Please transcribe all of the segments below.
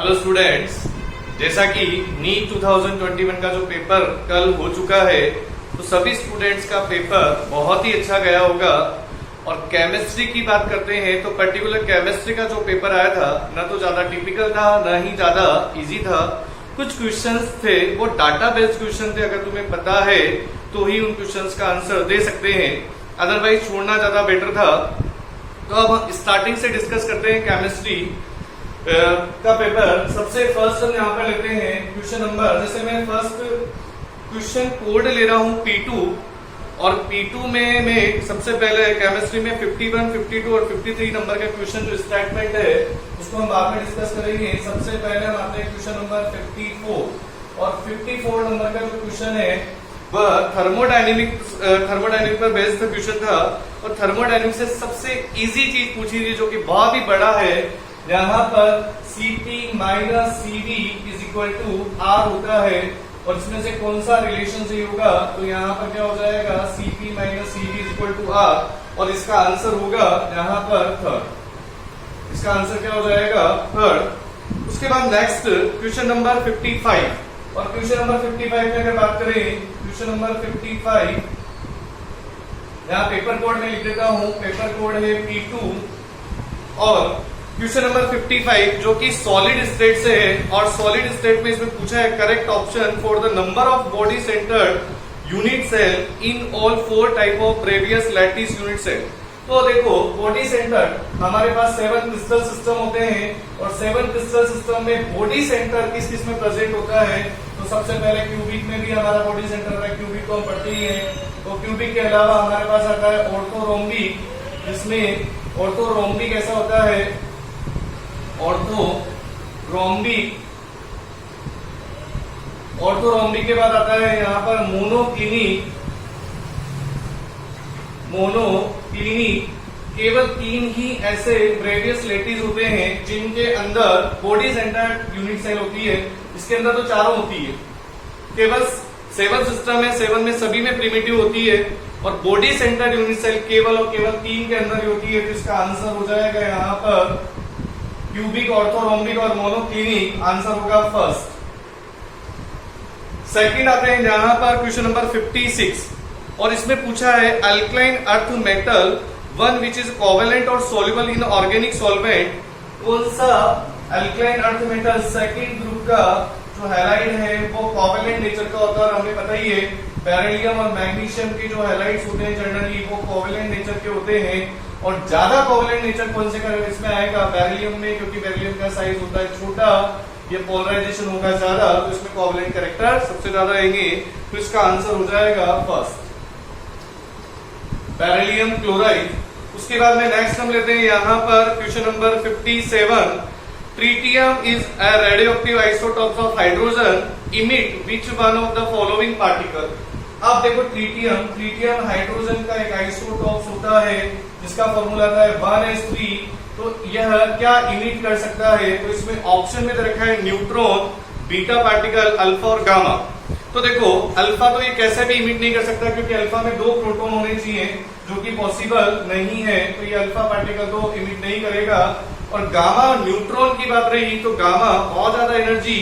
Hello students, जैसा कि NEET 2021 का जो पेपर कल हो चुका है तो सभी स्टूडेंट्स का पेपर बहुत ही अच्छा गया होगा। और केमिस्ट्री की बात करते हैं तो पर्टिकुलर केमिस्ट्री का जो पेपर आया था ना तो ज्यादा टिपिकल था ना ही ज्यादा इजी था। कुछ क्वेश्चंस थे वो डाटा बेस्ड क्वेश्चन थे, अगर तुम्हें पता है तो ही उन क्वेश्चंस का आंसर दे सकते हैं, अदरवाइज छोड़ना ज्यादा बेटर था। तो अब स्टार्टिंग से डिस्कस करते हैं केमिस्ट्री का पेपर। सबसे फर्स्ट हम यहाँ पर लेते हैं क्वेश्चन नंबर, जैसे मैं फर्स्ट क्वेश्चन कोड ले रहा हूँ P2 और P2 में मैं सबसे पहले केमिस्ट्री में 51, 52 और 53 नंबर का क्वेश्चन जो स्टेटमेंट है उसको हम बाद में डिस्कस करेंगे। सबसे पहले हम आते हैं क्वेश्चन नंबर 54 और 54 नंबर का जो क्वेश्चन है वह थर्मोडायनेमिक पर बेस्ड क्वेश्चन था। और थर्मोडायनेमिक से सबसे इजी चीज पूछी थी जो कि बहुत ही बड़ा है, यहाँ पर Cp minus Cv is equal to R होता है और इसमें से कौन सा रिलेशन सही होगा, तो यहाँ पर क्या हो जाएगा Cp minus Cv is equal to R और इसका आंसर होगा यहाँ पर थर्ड। इसका आंसर क्या हो जाएगा थर्ड। उसके बाद नेक्स्ट क्वेश्चन नंबर 55 और क्वेश्चन नंबर 55 में अगर बात करें क्वेश्चन नंबर 55 यहाँ पेपर कोड में लिख देता हूँ, पेपर कोड है P2 और क्वेश्चन नंबर 55 जो कि सॉलिड स्टेट से है और सॉलिड स्टेट में इसमें पूछा है correct option for the number of body centred unit cell in all 4 type of previous lattice unit cell. तो देखो बॉडी सेंटर हमारे पास 7 क्रिस्टल सिस्टम होते हैं और 7 क्रिस्टल सिस्टम में बॉडी सेंटर किस किस में प्रेजेंट होता है, तो सबसे पहले क्यूबिक में भी हमारा बॉडी सेंटर है, क्यूबिक को हम पढ़ते ही है। तो क्यूबिक के अलावा हमारे पास आता है ऑर्थोरोम्बिक, जिसमें ऑर्थोरोम्बिक ऐसा होता है ऑर्थोरोम्बिक के बाद आता है यहाँ पर मोनोक्लिनिक। केवल 3 ही ऐसे ब्रेवियस लेटिस होते हैं जिनके अंदर बॉडी सेंटर्ड यूनिट सेल होती है, इसके अंदर तो चारों होती है। केवल 7 सिस्टम है, 7 में सभी में प्रिमिटिव होती है और बॉडी सेंटर्ड यूनिट सेल केवल और केवल 3 के अंदर ही होती है। तो इसका आंसर हो जाएगा यहाँ पर क्यूबिक, ऑर्थोरोम्बिक और मोनोक्लिनिक, आंसर होगा फर्स्ट। सेकंड आते हैं यहाँ पर क्वेश्चन नंबर 56 और इसमें पूछा है alkaline earth metal one which is covalent और सोल्यूबल इन ऑर्गेनिक सॉल्वेंट। कौन सा alkaline earth metal second group का जो हैलाइड है वो कोवेलेंट नेचर का होता है। हमें पता ही है बेरिलियम और मैग्नीशियम के जो हैलाइड्स होते हैं जनरली वो कोवेलेंट नेचर के होते हैं और ज्यादा कोवेलेंट नेचर कौन से का इसमें आएगा बेरिलियम में, क्योंकि बेरिलियम का साइज होता है छोटा, ये पोलराइजेशन होगा ज्यादा, तो इसमें कोवेलेंट कैरेक्टर सबसे ज्यादा आएंगे। तो इसका आंसर हो जाएगा फर्स्ट बेरिलियम क्लोराइड। उसके बाद में नेक्स्ट हम लेते हैं यहाँ पर question number 57। Tritium is a radioactive isotope of hydrogen emit which one of the following particle. अब देखो ट्रीटियम हाइड्रोजन का एक आइसोटोप होता है जिसका फॉर्मूला आता है 1s3। तो यह क्या इमिट कर सकता है, तो इसमें ऑप्शन में रखा है न्यूट्रॉन, बीटा पार्टिकल, अल्फा और गामा। तो देखो अल्फा तो ये कैसे भी इमिट नहीं कर सकता क्योंकि अल्फा में 2 प्रोटॉन होने चाहिए जो कि पॉसिबल नहीं है, तो ये अल्फा पार्टिकल तो इमिट नहीं करेगा। और गामा न्यूट्रॉन की बात रही तो गामा बहुत ज्यादा एनर्जी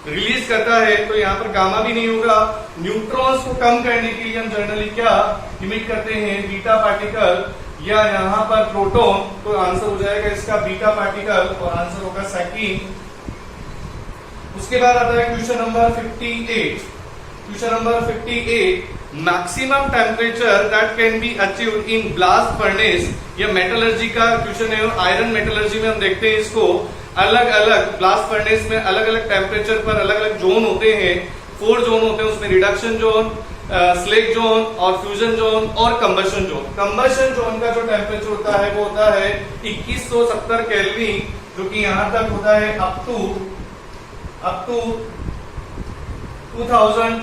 रिलीज करता है, तो यहाँ पर गामा भी नहीं होगा। न्यूट्रॉन्स को कम करने के लिए हम जनरली क्या इमिट करते हैं, बीटा पार्टिकल या यहाँ पर प्रोटॉन। तो आंसर हो जाएगा इसका बीटा पार्टिकल और आंसर होगा सेकंड। उसके बाद आता है question number 58। Question number 58 maximum temperature that can be achieved in blast furnace. यह मेटलर्जी का क्वेश्चन है और आयरन मेटलर्जी में हम देखते हैं इसको अलग अलग ब्लास्ट फर्नेस में अलग अलग टेम्परेचर पर अलग अलग जोन होते हैं, 4 जोन होते हैं उसमें, रिडक्शन जोन, स्लेक जोन और फ्यूजन जोन और कंबशन जोन। कंबशन जोन का जो टेम्परेचर होता है वो होता है 2170 केल्विन, जो कि यहां तक होता है अप टू 2200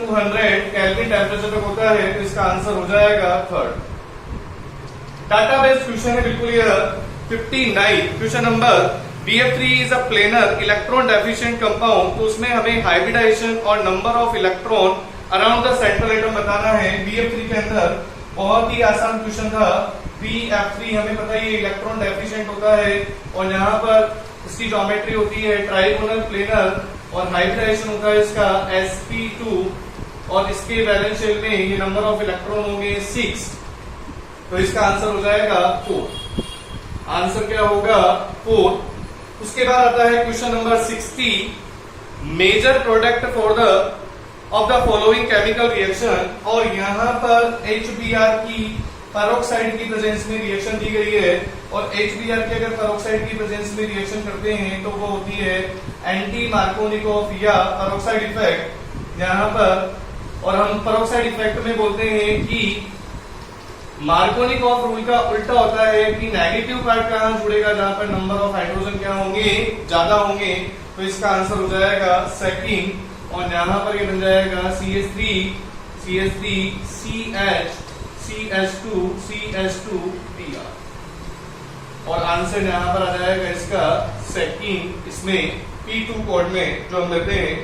केल्विन टेम्परेचर तक होता है। तो इसका आंसर हो जाएगा थर्ड। डाटा बेस्ड क्वेश्चन है बिल्कुल यह 59 question number BF3 is a planar electron deficient compound. तो उसमें हमें हाइब्रिडाइजेशन और number of electron around the central atom बताना है। BF3 के अंदर बहुत ही आसान क्वेश्चन था। BF3 हमें पता ही इलेक्ट्रॉन डेफिशिएंट होता है और यहाँ पर इसकी ज्योमेट्री होती है ट्राइगोनल प्लेनर और हाइब्रिडाइजेशन होता है इसका sp2 और इसके वैलेंस शेल में ये नंबर ऑफ इलेक्ट्रॉन होंगे 6, तो इसका आंसर हो जाएगा 4। आंसर क्या होगा 4। उसके बाद आता है question number 60, major product for the of the following chemical reaction, और यहाँ पर HBr की पेरोक्साइड की प्रेजेंस में रिएक्शन दी गई है, और HBr की अगर पेरोक्साइड की प्रेजेंस में रिएक्शन करते हैं तो वो होती है एंटी मार्कोनिकोव या पेरोक्साइड इफेक्ट यहाँ पर। और हम पेरोक्साइड इफेक्ट में बोलते हैं कि मार्कोनिकोव रूल का उल्टा होता है कि नेगेटिव पार्ट कहां जुड़ेगा, जहां पर नंबर ऑफ हाइड्रोजन क्या होंगे, ज्यादा होंगे, तो इसका आंसर हो जाएगा सेकंड। और यहां पर ये बन जाएगा CH3 CH3 CH2 CH2Br, और आंसर यहां पर आ जाएगा इसका सेकंड, इसमें P2 कोड में जो हम लेते हैं।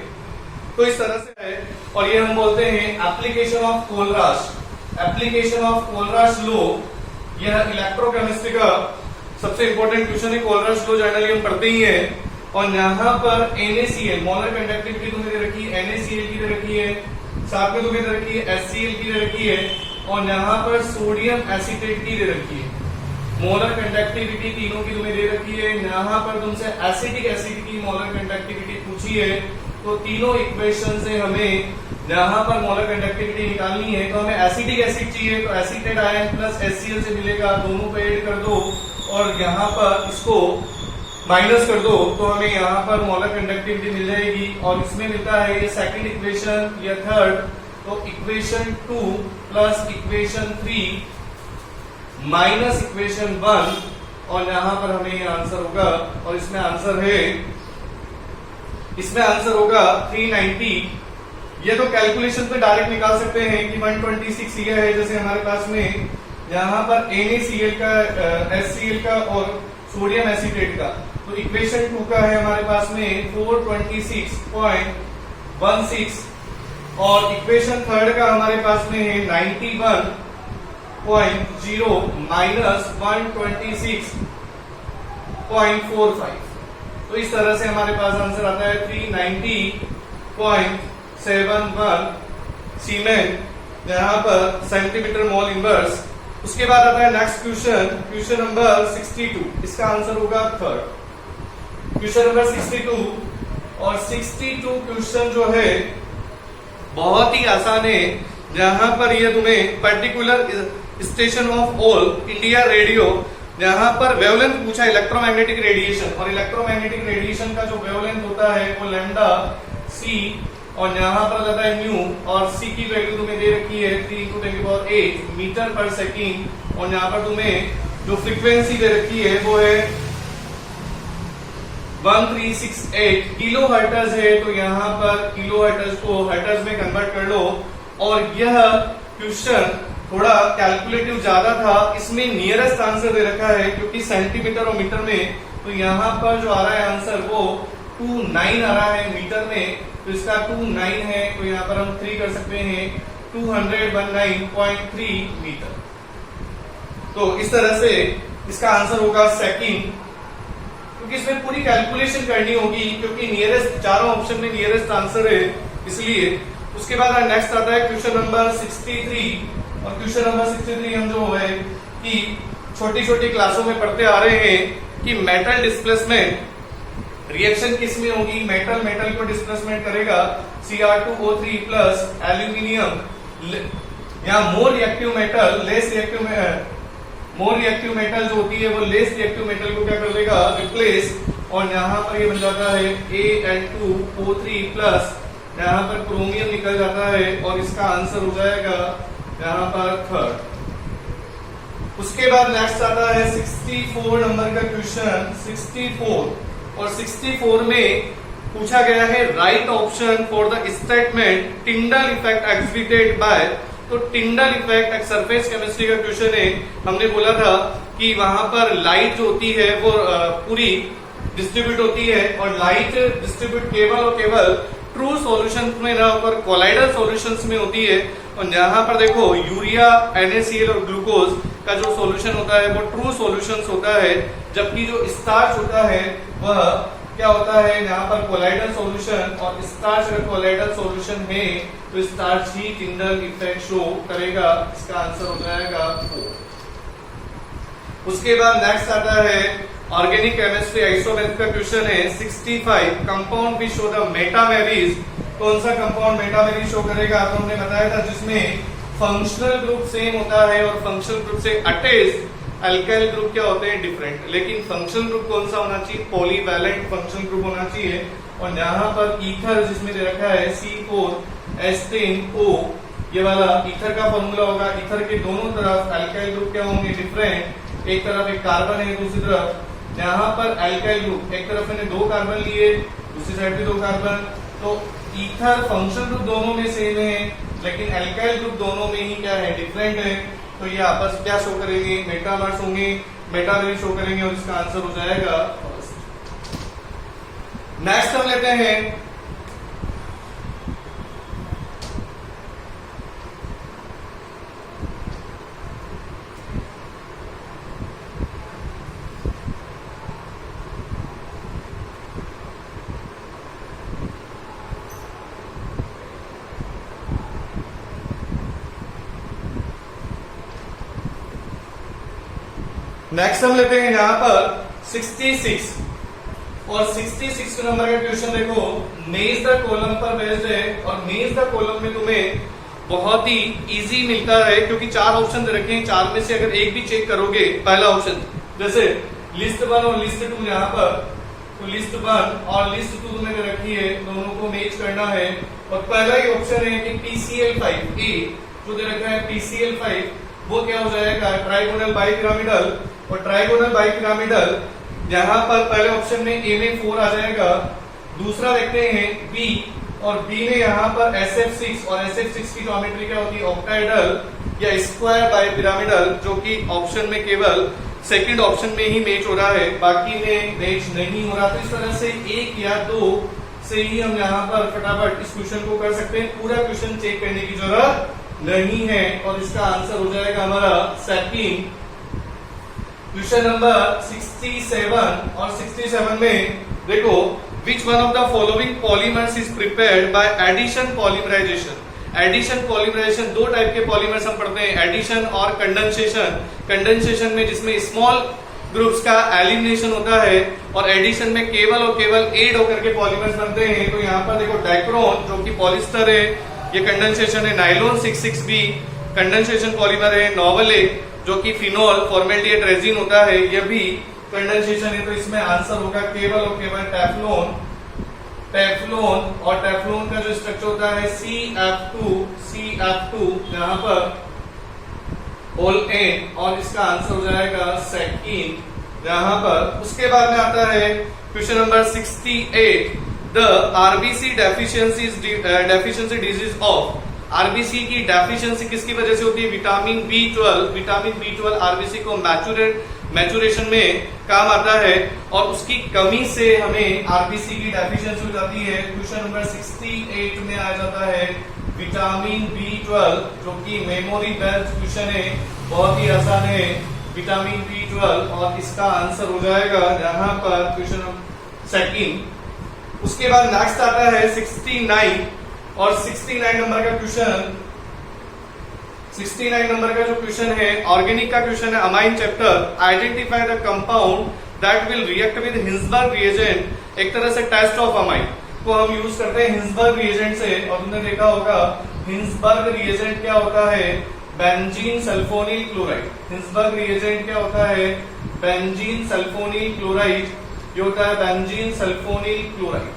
तो इस तरह से है, और ये हम बोलते हैं application of Kohlrausch. Application of Kohlrausch law, यह इलेक्ट्रोकेमिस्ट्री का सबसे इंपॉर्टेंट क्वेश्चन है। कोलराश लॉ जनरली हम पढ़ते ही है। और यहाँ पर NaCl मोलर कंडक्टिविटी तुम्हें दे रखी है, NaCl की दे रखी है, साथ में तुम्हें दे रखी है HCl की दे रखी है, और यहाँ पर सोडियम एसीटेट की दे रखी है। मोलर कंडक्टिविटी तीनों की तुम्हें दे रखी है। यहाँ पर तुमसे एसिटिक एसिड की मोलर कंडक्टिविटी पूछी है, तो तीनों इक्वेशन से हमें यहाँ पर मोलर कंडक्टिविटी निकालनी है। तो हमें एसिटिक एसिड चाहिए, तो एसीटेट आयन प्लस HCl से मिलेगा, दोनों पे ऐड कर दो और यहाँ पर इसको माइनस कर दो, तो हमें यहाँ पर मोलर कंडक्टिविटी मिल जाएगी। और इसमें मिलता है ये सेकंड इक्वेशन, या थर्ड, तो equation 2 plus equation 3 minus equation 1, और यहाँ पर हमें ये आंसर होगा। और इसमें आंसर है, इसमें आंसर होगा 390। ये तो कैलकुलेशन पे डायरेक्ट निकाल सकते हैं कि 126 ये है, जैसे हमारे पास में यहाँ पर NaCl का, HCl का और सोडियम एसीटेट का, तो इक्वेशन 2 का है हमारे पास में 426.16, और इक्वेशन थर्ड का हमारे पास में है 91.0 माइनस 126.45। तो इस तरह से हमारे पास आंसर आता है 390.71 सीमेन यहाँ पर सेंटीमीटर मोल इनवर्स। उसके बाद आता है नेक्स्ट क्वेश्चन, क्वेश्चन नंबर 62, इसका आंसर होगा थर्ड। क्वेश्चन नंबर 62, और 62 क्वेश्चन जो है बहुत ही आसान है। जहां पर ये तुम्हें particular station of all India radio, जहां पर वेवलेंथ पूछा इलेक्ट्रोमैग्नेटिक रेडिएशन, और इलेक्ट्रोमैग्नेटिक रेडिएशन का जो वेवलेंथ होता है वो लैम्डा सी, और यहाँ पर जाता है न्यू, और सी की वैल्यू तुम्हें दे रखी है 3 × 10⁸ मीटर पर सेकेंड, और यहाँ पर तुम्हें जो फ्रीक्वेंसी दे रखी है वो है 1368 किलो हर्ट्ज है। तो यहाँ पर किलो हर्ट्ज को हर्ट्ज में कन्वर्ट कर लो। और यह क्वेश्चन थोड़ा कैलकुलेटिव ज्यादा था, इसमें नियरेस्ट आंसर दे रखा है क्योंकि सेंटीमीटर और मीटर में, तो यहाँ पर जो आ रहा है आंसर वो 29 आ रहा है मीटर में, तो इसका 29 है, तो यहाँ पर हम 3 कर सकते हैं 219.3 मीटर। तो इस तरह से इसका आंसर होगा सेकंड, क्योंकि इसमें पूरी कैलकुलेशन करनी होगी, क्योंकि नियरेस्ट चारों ऑप्शन में नियरेस्ट आंसर है इसलिए। उसके बाद नेक्स्ट आता है क्वेश्चन नंबर 63, और क्वेश्चन नंबर 63 हम जो है कि छोटी छोटी क्लासों में पढ़ते आ रहे हैं कि मेटल डिस्प्लेसमेंट रिएक्शन किस में होगी। मेटल मेटल को डिस्प्लेसमेंट करेगा, Cr2O3 प्लस एल्यूमिनियम, या more reactive metal less reactive, more reactive metal जो होती है वो लेस रिएक्टिव मेटल को क्या कर देगा, रिप्लेस। और यहाँ पर ये बन जाता है Al2O3 प्लस, यहाँ पर क्रोमियम निकल जाता है, और इसका आंसर हो जाएगा यहाँ पर थर्ड। उसके बाद नेक्स्ट आता है 64 नंबर का क्वेश्चन 64, और 64 में पूछा गया है right option for the statement Tyndall effect exhibited by. तो टिंडल इफेक्ट एक सरफेस केमिस्ट्री का क्वेश्चन है। हमने बोला था कि वहां पर लाइट जो होती है वो पूरी डिस्ट्रीब्यूट होती है, और लाइट डिस्ट्रीब्यूट केवल और केवल ट्रू सॉल्यूशन में ना होकर कोलाइडल सॉल्यूशंस में होती है। और यहाँ पर देखो यूरिया, NaCl और ग्लूकोज का जो सॉल्यूशन होता है वो ट्रू सॉल्यूशंस होता है, जबकि जो स्टार्च होता है वह क्या होता है यहाँ पर कोलाइडल सॉल्यूशन। और स्टार्च अगर कोलाइडल सॉल्यूशन है तो स्टार्च ही टिंडल इफेक्ट शो करेगा। इसका आंसर हो जाएगा 4। उसके बाद नेक्स्ट आता है ऑर्गेनिक केमिस्ट्री आइसोमेरिक का क्वेश्चन है 65 कंपाउंड भी शो द मेटामेरीज। कौन सा कंपाउंड मेटामेरीज शो करेगा? तो हमने बताया था जिसमें फंक्शनल ग्रुप सेम होता है और फंक्शनल ग्रुप से अटैच अल्काइल ग्रुप क्या होते हैं? डिफरेंट। लेकिन फंक्शनल ग्रुप कौन सा होना चाहिए? पॉलीवैलेंट फंक्शनल ग्रुप होना चाहिए। और यहाँ पर ईथर जिसमें दे रखा है C4H10O, ये वाला ईथर का फॉर्मूला होगा। ईथर के दोनों तरफ अल्काइल ग्रुप क्या होंगे? डिफरेंट। एक तरफ एक कार्बन है, दूसरी तरफ यहाँ पर अल्काइल ग्रुप, एक तरफ मैंने 2 कार्बन लिए, दूसरी साइड भी 2 कार्बन। तो ईथर फंक्शनल ग्रुप दोनों में सेम है, लेकिन अल्काइल ग्रुप दोनों में ही क्या है? डिफरेंट है। तो ये आपस क्या शो करेंगे? मेटामर्स होंगे, मेटामेरीज शो करेंगे और इसका आंसर हो जाएगा फर्स्ट। नेक्स्ट हम लेते हैं यहाँ पर 66 और 66 नंबर का क्वेश्चन देखो। मेज द कॉलम पर बेस्ड है और मेज द कॉलम में तुम्हें बहुत ही इजी मिलता है, क्योंकि 4 ऑप्शन दे रखे हैं। 4 में से अगर एक भी चेक करोगे, पहला ऑप्शन जैसे लिस्ट 1 और लिस्ट 2 यहाँ पर, तो लिस्ट 1 और लिस्ट 2 तुम्हें दे रखी है, दोनों को मैच करना है। और पहला ही ऑप्शन है कि PCl5 ए जो दे रखा है PCl5, वो क्या हो जाएगा? Trigonal bipyramidal. और ट्राइगोनल बाइपिरामिडल यहाँ पर पहले ऑप्शन में ए में 4 आ जाएगा। दूसरा देखते हैं बी, और बी में यहाँ पर SF6, और SF6 की ज्योमेट्री क्या होती है? ऑक्टाहेड्रल या स्क्वायर बाइपिरामिडल, जो कि ऑप्शन में केवल सेकंड ऑप्शन में ही मैच हो रहा है, बाकी में मैच नहीं हो रहा। तो इस तरह से 1 या 2 से ही हम यहाँ पर फटाफट इस क्वेश्चन को कर सकते हैं। पूरा क्वेश्चन चेक करने की जरूरत नहीं है। और इसका आंसर हो जाएगा हमारा सेकंड। क्वेश्चन नंबर 67 और 67 में देखो, which one of the following polymers is prepared by addition polymerisation. Addition polymerisation 2 type के पॉलीमर्स हम पढ़ते हैं, एडिशन और कंडेंसेशन। कंडेंसेशन में जिसमें स्मॉल ग्रुप्स का एलिमिनेशन होता है, और एडिशन में केवल और केवल एड होकर के पॉलीमर्स बनते हैं। तो यहाँ पर देखो डाइक्रोन जो कि पॉलिस्टर है, ये कंडेंसेशन है। नाइलॉन 66B कंडेंसेशन पॉलीमर है। नॉवले जो कि फिनोल फॉर्मेल्डिहाइड रेजिन होता है, यह भी कंडेंसेशन है। तो इसमें आंसर होगा केवल और केवल टेफ्लॉन। टेफ्लॉन, और टेफ्लॉन का जो स्ट्रक्चर होता है CF2 यहाँ पर ऑल एन, और इसका आंसर हो जाएगा सेकंड यहाँ पर। उसके बाद में आता है question number 68, the RBC deficiency disease of. RBC की डेफिशिएंसी किसकी वजह से होती है? Vitamin B12। Vitamin B12 RBC को मैचुरेशन में काम आता है, और उसकी कमी से हमें आरबीसी की डेफिशिएंसी हो जाती है। क्वेश्चन नंबर 68 में आ जाता है विटामिन B12, जो कि मेमोरी बेस्ड क्वेश्चन है, बहुत ही आसान है विटामिन B12, और इसका आंसर हो जाएगा यहाँ पर क्वेश्चन सेकंड। उसके बाद नेक्स्ट आता है 69 और 69 नंबर का क्वेश्चन। 69 नंबर का जो क्वेश्चन है ऑर्गेनिक का क्वेश्चन है, amine chapter. Identify the compound that will react with Hinsberg reagent. एक तरह से टेस्ट ऑफ अमाइन को हम यूज करते हैं हिंसबर्ग रिएजेंट से, और तुमने देखा होगा हिंसबर्ग रिएजेंट क्या होता है? Benzene sulphonyl chloride. Hinsberg reagent क्या होता है? Benzene sulphonyl chloride. ये होता है बेंजीन सल्फोनिल क्लोराइड,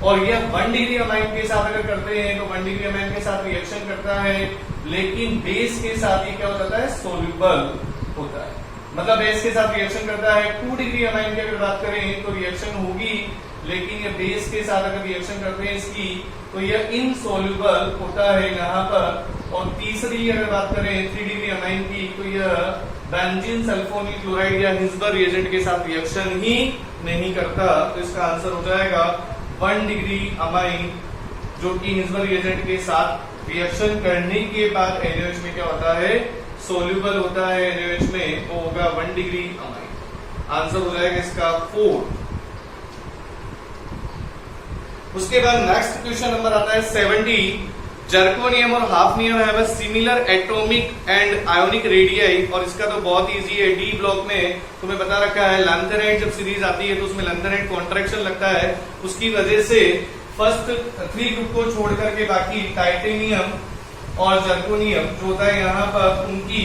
और यह 1 डिग्री अमाइन के साथ अगर करते हैं तो 1 डिग्री अमाइन के साथ रिएक्शन करता है, लेकिन बेस के साथ ये क्या हो जाता है? सोल्यूबल होता है। मतलब बेस के साथ रिएक्शन करता है। 2 डिग्री अमाइन की अगर बात करें तो रिएक्शन होगी, लेकिन ये बेस के साथ अगर रिएक्शन करते हैं इसकी, तो यह इनसोल्यूबल होता है यहाँ पर। और तीसरी अगर बात करें 3 डिग्री अमाइन की, तो यह बेंजीन सल्फोनिल क्लोराइड या हिंसबर्ग रिएजेंट के साथ रिएक्शन ही नहीं करता। तो इसका आंसर हो जाएगा 1 डिग्री अमाइन जो कि इन्विजिबल रिएजेंट के साथ रिएक्शन करने के बाद NaOH में क्या होता है, सोल्यूबल होता है NaOH में, वो होगा 1 डिग्री अमाइन। आंसर हो जाएगा इसका 4। उसके बाद नेक्स्ट क्वेश्चन नंबर आता है 70। जर्कोनियम और hafnium have a similar atomic and ionic radii, और इसका तो बहुत इजी है, डी ब्लॉक में तुम्हें बता रखा है लैंथेनाइट जब सीरीज आती है तो उसमें लैंथेनाइट कॉन्ट्रैक्शन लगता है, उसकी वजह से फर्स्ट 3 ग्रुप को छोड़ करके बाकी टाइटेनियम और जर्कोनियम जो होता है यहाँ पर उनकी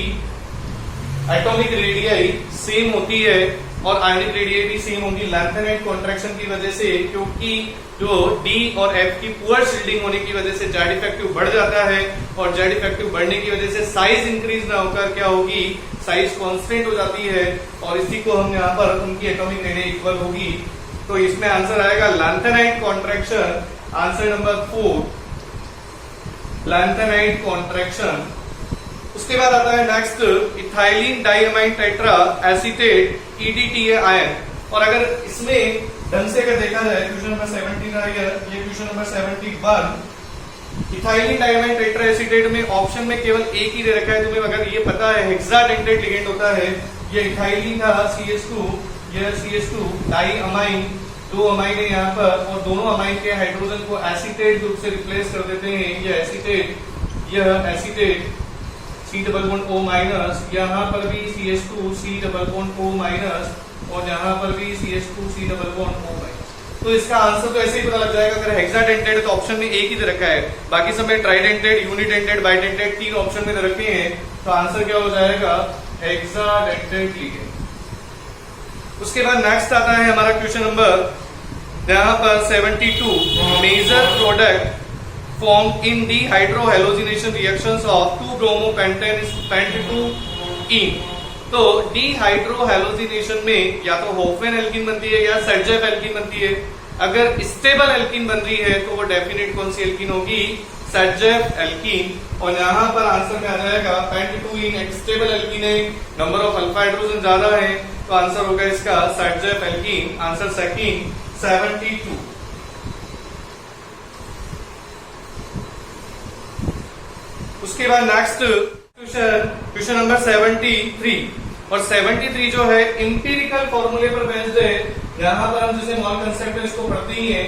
एटॉमिक रेडियाई सेम होती है और आयोनिक रेडियाई भी सेम होगी लैंथेनाइट कॉन्ट्रैक्शन की वजह से, क्योंकि जो डी और एफ की पुअर शील्डिंग होने की वजह से जेड इफेक्टिव बढ़ जाता है, और जेड इफेक्टिव बढ़ने की वजह से साइज इंक्रीज ना होकर क्या होगी, साइज कांस्टेंट हो जाती है, और इसी को हम यहाँ पर उनकी एटॉमिक रेडियाई इक्वल होगी। तो इसमें आंसर आएगा lanthanide contraction, answer number 4 lanthanide contraction. उसके बाद आता है next ethylene diamine tetra acetate EDTA ion, और अगर इसमें ढंग से अगर देखा जाए क्वेश्चन नंबर 70 का ये question number 71, ethylene diamine tetra acetate में ऑप्शन में केवल एक ही दे रखा है, तुम्हें अगर ये पता है हेक्साडेंटेट लिगेंड होता है, ये इथाइलिन का CH2, यह CH2 डाइअमाइन, 2 अमाइन है यहाँ पर, और दोनों अमाइन के हाइड्रोजन को एसीटेट ग्रुप से रिप्लेस कर देते हैं, यह acetate C double bond O minus, यहाँ पर भी CH2 C double bond O minus, और यहाँ पर भी CH2 C double bond O minus. तो इसका आंसर तो ऐसे ही पता लग जाएगा, अगर हेक्साडेंटेट है तो ऑप्शन में एक ही दे रखा है, बाकी सब में ट्राइडेंटेट, यूनिडेंटेट, बाइडेंटेट 3 ऑप्शन में दे रखे हैं, तो आंसर क्या हो जाएगा, हेक्साडेंटेट लिगेंड। उसके बाद नेक्स्ट आता है हमारा क्वेश्चन नंबर यहाँ पर 72, major product formed in dehydrohallucination reactions of 2-bromo-pentane-2-ene। तो डिहाइड्रोहैलोजिनेशन में या तो होफमैन एल्कीन बनती है या सर्जेफ एल्कीन बनती है। अगर स्टेबल एल्कीन बन रही है तो वो डेफिनेट कौन सी एल्कीन होगी, सर्जेफ एल्कीन। और यहाँ पर आंसर में आ जाएगा पेंट2इन एक स्टेबल एल्कीन है, नंबर ऑफ अल्फा हाइड्रोजन ज्यादा है, तो आंसर होगा इसका सर्जेफ एल्कीन, आंसर सेकंड 72। उसके बाद नेक्स्ट क्वेश्चन नंबर 73, और 73 जो है इंपीरिकल फॉर्मूले पर बेस्ड है। यहाँ पर हम जैसे मॉल कंसेप्ट है इसको पढ़ते ही है,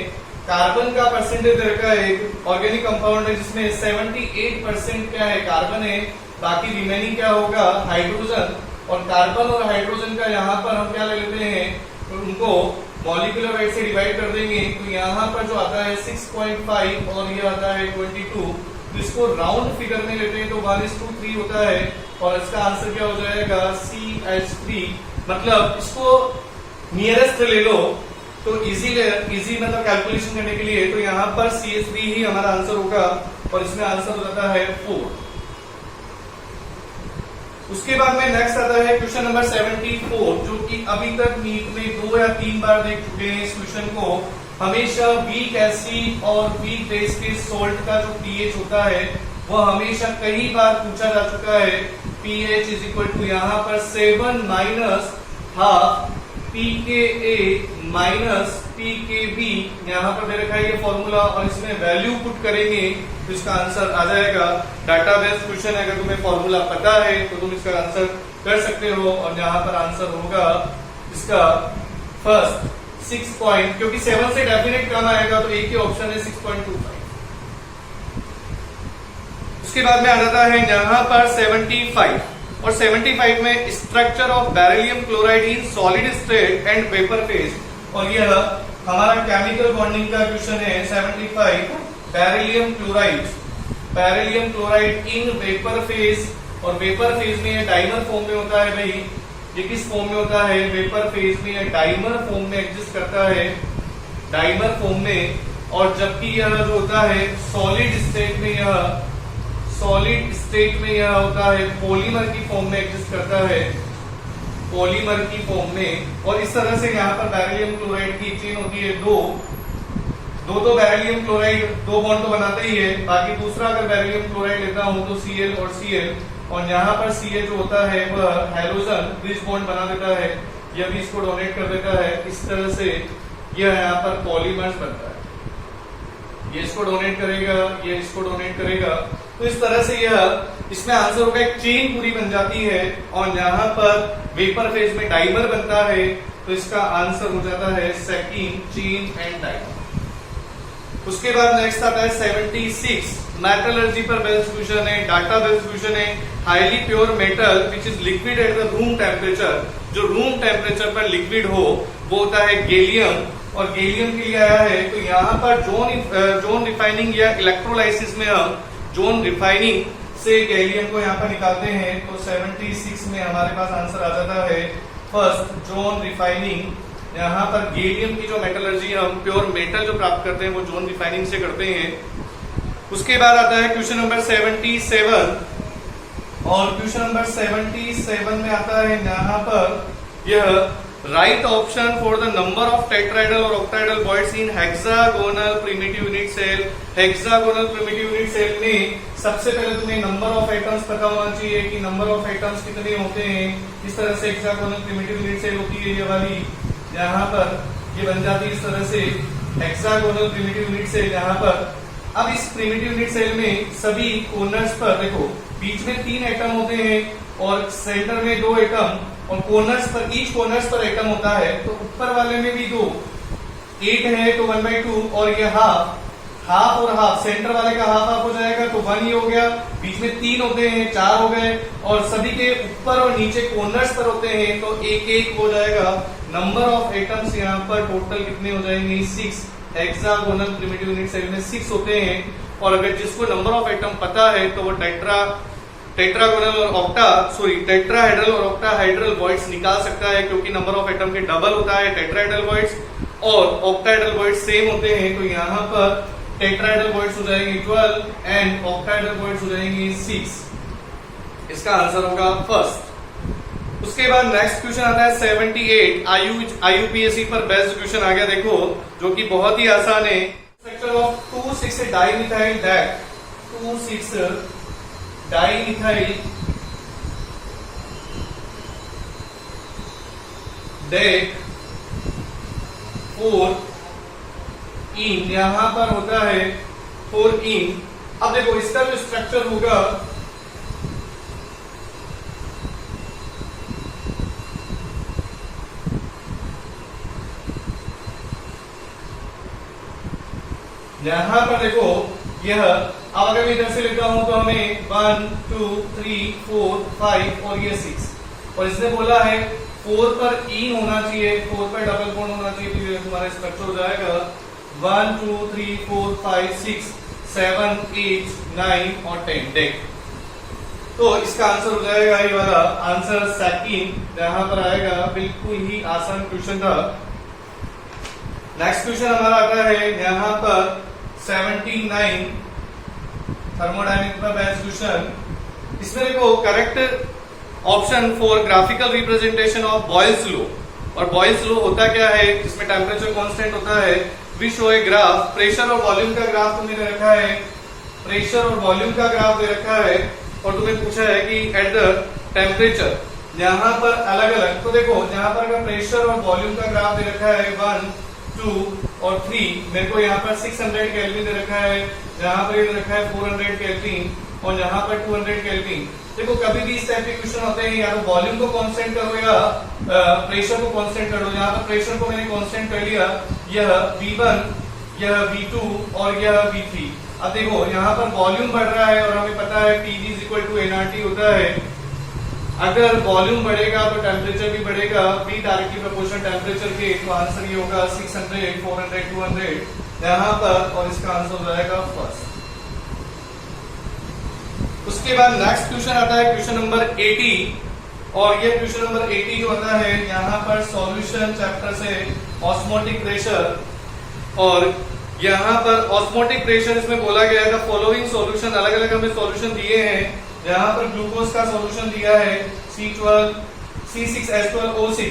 कार्बन का परसेंटेज दे रखा है, एक ऑर्गेनिक कंपाउंड है जिसमें 78% क्या है, कार्बन है, बाकी रिमेनिंग क्या होगा, हाइड्रोजन। और कार्बन और हाइड्रोजन का यहाँ पर हम क्या ले लेते हैं, तो उनको मॉलिक्यूलर वेट से डिवाइड कर देंगे, तो यहाँ पर जो आता है 6.5 और ये आता है 22, तो इसको राउंड फिगर में लेते हैं तो 1:3 होता है, और इसका आंसर क्या हो जाएगा, CH3। मतलब इसको नियरेस्ट ले लो तो इजी मतलब कैलकुलेशन करने के लिए, तो यहाँ पर CH3 ही हमारा आंसर होगा, और इसमें आंसर हो जाता है 4। उसके बाद में नेक्स्ट आता है क्वेश्चन नंबर 74, जो कि अभी तक नीट में 2 या 3 बार देख चुके हैं इस क्वेश्चन को। हमेशा वीक एसिड और वीक बेस के सोल्ट का जो पीएच होता है वह हमेशा कई बार पूछा जा चुका है। पीएच इज इक्वल टू यहाँ पर 7 minus half pKa minus pKb, यहाँ पर दे रखा है ये फॉर्मूला, और इसमें वैल्यू पुट करेंगे तो इसका आंसर आ जाएगा। डाटाबेस क्वेश्चन है, अगर तुम्हें फॉर्मूला पता है तो तुम इसका आंसर कर सकते हो, और यहाँ पर आंसर होगा इसका फर्स्ट 6 पॉइंट, क्योंकि 7 से डेफिनेट कम आएगा तो एक ही ऑप्शन है 6.25। उसके बाद में आ जाता है यहाँ पर 75, और 75 में structure of beryllium chloride in solid state and vapour phase, और यह हमारा केमिकल बॉन्डिंग का क्वेश्चन है। 75 beryllium chloride in vapour phase, और वेपर फेज में ये डाइमर फॉर्म में होता है भाई, ये किस फॉर्म में होता है, वेपर फेज में यह डाइमर फॉर्म में एग्जिस्ट करता है, डाइमर फॉर्म में। और जबकि यह जो होता है सॉलिड स्टेट में यह होता है पॉलीमर की फॉर्म में एग्जिस्ट करता है, पॉलीमर की फॉर्म में। और इस तरह से यहाँ पर बेरिलियम क्लोराइड की चेन होती है दो तो बेरिलियम क्लोराइड 2 बॉन्ड तो बनाता ही है, बाकी दूसरा अगर बेरिलियम क्लोराइड लेता हूं तो Cl और Cl, और यहाँ पर Ca जो होता है वह हाइड्रोजन ब्रिज बॉन्ड बना देता है, यह भी इसको डोनेट कर देता है। इस तरह से यह यहाँ पर पॉलीमर्स बनता है, ये इसको डोनेट करेगा, ये इसको डोनेट करेगा। तो इस तरह से यह इसमें आंसर होगा, एक चेन पूरी बन जाती है और यहाँ पर वेपर फेज में डाइमर बनता है, तो इसका आंसर हो जाता है सेकेंड, चेन एंड डाइमर। उसके बाद नेक्स्ट आता है 76, मेटलर्जी पर बेस्ट क्वेश्चन है, डाटा बेस्ट क्वेश्चन है। Highly pure metal which is liquid at the room temperature, जो रूम टेम्परेचर पर लिक्विड हो वो होता है गैलियम, और गैलियम के लिए आया है। तो यहाँ पर जोन रिफाइनिंग या इलेक्ट्रोलाइसिस में हम जोन रिफाइनिंग से गैलियम को यहाँ पर निकालते हैं। तो 76 में हमारे पास आंसर आ जाता है फर्स्ट, जोन रिफाइनिंग। यहाँ पर गैलियम की जो मेटलर्जी हम प्योर मेटल जो प्राप्त करते हैं वो जोन रिफाइनिंग से करते हैं। उसके बाद आता है क्वेश्चन नंबर 77, और क्वेश्चन नंबर 77 में आता है यहाँ पर यह right option for the number of tetrahedral और octahedral voids in hexagonal primitive unit cell. Hexagonal primitive unit cell में सबसे पहले तुम्हें नंबर ऑफ एटम्स पता होना चाहिए कि नंबर ऑफ एटम्स कितने होते हैं। इस तरह से हेक्सागोनल प्रिमिटिव यूनिट सेल होती है ये वाली, यहाँ पर ये बन जाती है इस तरह से हेक्सागोनल प्रिमिटिव यूनिट सेल। यहाँ पर अब इस प्रिमिटिव यूनिट सेल में सभी कोर्नर्स पर देखो, बीच में 3 एटम होते हैं और सेंटर में 2 एटम, और कोर्नर्स पर, ईच कोर्नर्स पर एटम होता है। तो ऊपर वाले में भी 2, 8 है तो 1/2, और ये हाफ और हाफ, सेंटर वाले का हाफ हो जाएगा तो 1 ही हो गया। बीच में 3 होते हैं 4 हो गए, और सभी के ऊपर और नीचे कोर्नर्स पर होते हैं तो 1 हो जाएगा। नंबर ऑफ एटम्स यहाँ पर टोटल कितने हो जाएंगे? 6। हेक्सागोनल प्रिमिटिव यूनिट सेल में 6 होते हैं, और अगर जिसको नंबर ऑफ एटम पता है तो वो टेट्राहेड्रल और ऑक्टाहेड्रल बॉइड्स निकाल सकता है, क्योंकि नंबर ऑफ एटम के डबल होता है टेट्राहेड्रल बॉइड्स और ऑक्टाहेड्रल बॉइड्स सेम होते हैं। तो यहाँ पर टेट्राहेड्रल बॉइड्स हो जाएंगे 12 एंड ऑक्टाहेड्रल बॉइड्स हो जाएंगे 6। इसका आंसर होगा फर्स्ट। उसके बाद नेक्स्ट क्वेश्चन आता है 78, आईयूपीएससी पर बेस्ट क्वेश्चन आ गया देखो, जो कि बहुत ही आसान है। Structure of 2,6 dimethyl deck, 2,6 dimethyl deck 4 इन, यहां पर होता है 4 इन। अब देखो इसका जो स्ट्रक्चर होगा, यहां पर देखो यह, अब अगर मैं इधर से लेता हूं तो हमें 1 2 3 4 5 और ये 6, और इसने बोला है 4 पर इन होना चाहिए, 4 पर डबल बॉन्ड होना चाहिए, तो ये तुम्हारा स्ट्रक्चर हो जाएगा 1 2 3 4 5 6 7 8 9 और 10 डेक। तो इसका आंसर हो जाएगा ये वाला आंसर सेकंड, यहां पर आएगा। बिल्कुल ही आसान क्वेश्चन था। नेक्स्ट क्वेश्चन हमारा आता है यहाँ पर 79, थर्मोडायनेमिक्स का बेस्ट क्वेश्चन। इसमें देखो correct option for graphical representation of Boyle's law, और बॉयल्स लॉ होता क्या है, जिसमें टेम्परेचर कांस्टेंट होता है। We show a graph, pressure और वॉल्यूम का ग्राफ तुम्हें दे रखा है, प्रेशर और वॉल्यूम का ग्राफ दे रखा है, और तुम्हें पूछा है कि एट द टेम्परेचर यहाँ पर अलग अलग। तो देखो यहाँ पर अगर प्रेशर और वॉल्यूम का ग्राफ दे रखा है 1 2 और 3, मेरे को यहाँ पर 600 केल्विन दे रखा है, यहाँ पर ये दे रखा है 400 केल्विन, और यहाँ पर 200 केल्विन। देखो कभी भी इस टाइप के क्वेश्चन होते हैं, या तो वॉल्यूम को कांस्टेंट करो या प्रेशर को कांस्टेंट करो। यहाँ पर प्रेशर को मैंने कांस्टेंट कर लिया, यह V1, यह V2 और यह V3। अब देखो यहाँ पर वॉल्यूम बढ़ रहा है, और हमें पता है PV = nRT होता है। अगर वॉल्यूम बढ़ेगा तो टेम्परेचर भी बढ़ेगा, बी डायरेक्टली प्रोपोर्शनल टेम्परेचर के। तो आंसर ये होगा 600 400 200 यहाँ पर, और इसका आंसर हो जाएगा फर्स्ट। उसके बाद नेक्स्ट क्वेश्चन आता है क्वेश्चन नंबर 80, और ये क्वेश्चन नंबर 80 जो आता है यहाँ पर सॉल्यूशन चैप्टर से ऑस्मोटिक प्रेशर, और यहाँ पर ऑस्मोटिक प्रेशर इसमें बोला गया है फॉलोइंग सॉल्यूशन, अलग अलग हमें सॉल्यूशन दिए हैं। यहाँ पर ग्लूकोज का सॉल्यूशन दिया है C12 C6H12O6,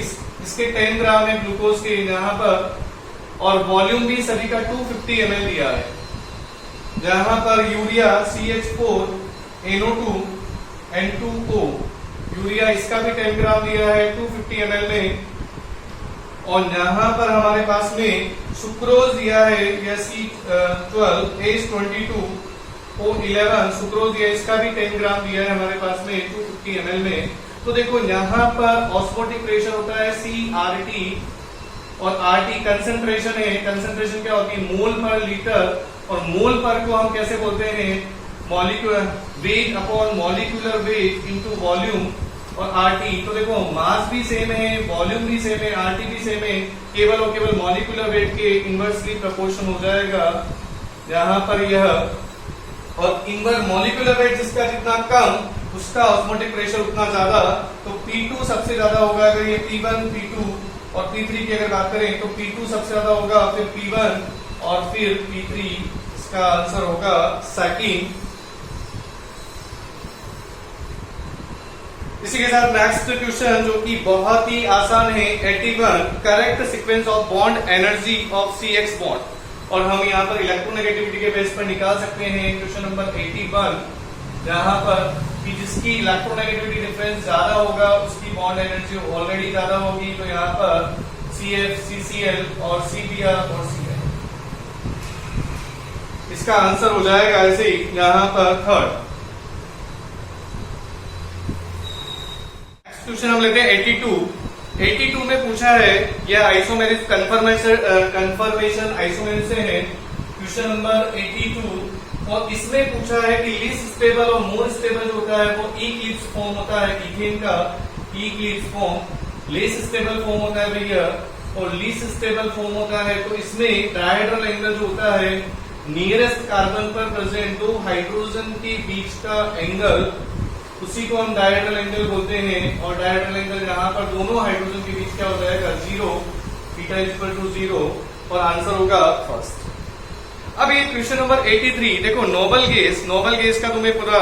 इसके 10 ग्राम है ग्लूकोज के यहाँ पर, और वॉल्यूम भी सभी का 250 ml दिया है। यहाँ पर यूरिया CH4NO2 N2O, यूरिया इसका भी 10 ग्राम दिया है 250 ml में, और यहाँ पर हमारे पास में सुक्रोज दिया है यह C12 H22 O11 सुक्रोज दिया, इसका भी 10 ग्राम दिया है हमारे पास में 250 ml में। तो देखो यहाँ पर ऑस्मोटिक प्रेशर होता है CRT और RT कंसंट्रेशन है। कंसंट्रेशन क्या होती है? मोल पर लीटर, और मोल पर को हम कैसे बोलते हैं? Molecular weight upon molecular weight into volume. और RT तो देखो मास भी सेम है, वॉल्यूम भी सेम है, RT भी सेम है, केवल और केवल मॉलिक्यूलर वेट के इनवर्सली प्रोपोर्शन हो जाएगा यहाँ पर यह। और इनवर्स मॉलिक्यूलर वेट जिसका जितना कम उसका ऑस्मोटिक प्रेशर उतना ज्यादा। तो P2 सबसे ज्यादा होगा अगर ये P1 P2 और P3 की अगर बात करें तो P2 सबसे ज्यादा होगा, फिर P1 और फिर P3। इसका आंसर होगा सेकंड। इसी के साथ नेक्स्ट क्वेश्चन जो कि बहुत ही आसान है 81 correct sequence of bond energy of CX bond. और हम यहाँ पर इलेक्ट्रोनेगेटिविटी के बेस पर निकाल सकते हैं क्वेश्चन नंबर 81 जहां पर कि जिसकी इलेक्ट्रोनेगेटिविटी डिफरेंस ज्यादा होगा उसकी बॉन्ड एनर्जी ऑलरेडी ज्यादा होगी। तो यहाँ पर CF CCl और CBr और Cl। इसका आंसर हो जाएगा ऐसे ही यहाँ पर थर्ड। क्वेश्चन हम लेते हैं 82 में पूछा है यह आइसोमेरिक कंफर्मेशन आइसोमेरिक से है क्वेश्चन नंबर 82। और इसमें पूछा है कि लीस्ट स्टेबल और मोर स्टेबल जो होता है वो इक्लिप्स फॉर्म होता है इथेन का, Eclipse form least stable form होता है भैया, और लीस्ट स्टेबल फॉर्म होता है। तो इसमें डायहेड्रल एंगल जो होता है नियरेस्ट कार्बन पर प्रेजेंट दो हाइड्रोजन के बीच का एंगल, उसी को हम डायहेड्रल एंगल बोलते हैं। और डायहेड्रल एंगल यहाँ पर दोनों हाइड्रोजन के बीच क्या हो जाएगा? 0, थीटा इज इक्वल टू 0, और आंसर होगा फर्स्ट। अब ये क्वेश्चन नंबर 83 देखो नोबल गैस का तुम्हें पूरा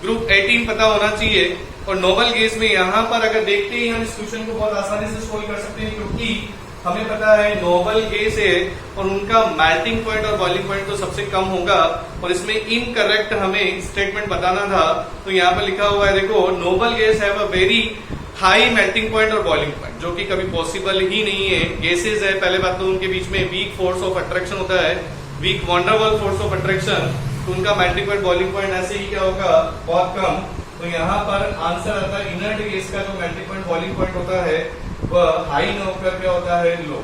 ग्रुप 18 पता होना चाहिए। और नोबल गैस में यहाँ पर अगर देखते ही हम इस क्वेश्चन को बहुत आसानी से सोल्व कर सकते हैं, क्योंकि हमें पता है नोबल गैस है और उनका मेल्टिंग पॉइंट और बॉइलिंग पॉइंट तो सबसे कम होगा। और इसमें इनकरेक्ट हमें स्टेटमेंट बताना था, तो यहाँ पर लिखा हुआ है देखो noble guys have a very high melting point और बॉइलिंग पॉइंट, जो कि कभी पॉसिबल ही नहीं है। गैसेज है, पहले बात तो उनके बीच में वीक फोर्स ऑफ अट्रैक्शन होता है, वीक वंडरवल फोर्स ऑफ अट्रैक्शन, तो उनका मेल्टिंग पॉइंट बॉइलिंग पॉइंट ऐसे ही क्या होगा? बहुत कम। तो यहाँ पर आंसर आता है इनर्ट गैस का जो मेल्टिंग पॉइंट बॉइलिंग पॉइंट होता है वह हाई न होकर क्या होता है? लो।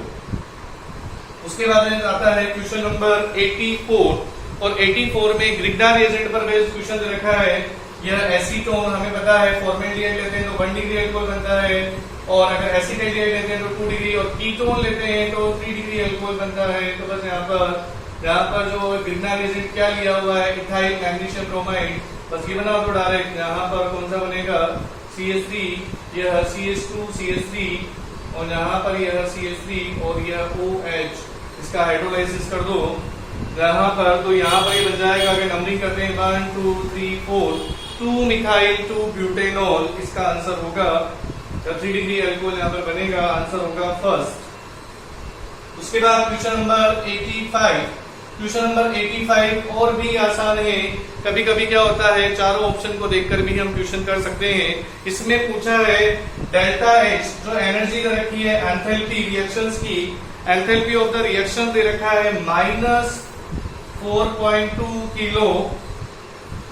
उसके बाद आता है क्वेश्चन नंबर 84। और 84 में ग्रिग्नार एजेंट पर बेस्ड क्वेश्चन दे रखा है। यह एसीटोन हमें पता है फॉर्मेल्डिहाइड लेते हैं तो 1 डिग्री अल्कोहल बनता है, और अगर एसिटाल्डिहाइड लेते हैं तो 2 डिग्री, और कीटोन लेते हैं तो 3 डिग्री अल्कोहल बनता है। तो बस यहाँ पर जो ग्रिग्नार एजेंट क्या लिया हुआ है? Ethyl magnesium bromide. बस ये बना दो डायरेक्ट। यहाँ पर कौन सा बनेगा? CH3, यह CH2 CH3, और यहाँ पर यह CH3 और यह OH। इसका हाइड्रोलाइसिस कर दो यहाँ पर, तो यहाँ पर ये बन जाएगा। अगर नंबरिंग करते हैं 1 2 3 4, 2 मिथाइल 2 ब्यूटेनॉल। इसका आंसर होगा 3 डिग्री अल्कोहल यहाँ पर बनेगा, आंसर होगा फर्स्ट। उसके बाद क्वेश्चन नंबर 85। क्वेश्चन नंबर 85 और भी आसान है। कभी कभी क्या होता है चारों ऑप्शन को देखकर भी हम क्वेश्चन कर सकते हैं। इसमें पूछा है डेल्टा H जो एनर्जी दे रखी है एंथैल्पी रिएक्शंस की, एंथैल्पी ऑफ द रिएक्शन दे रखा है -4.2 किलो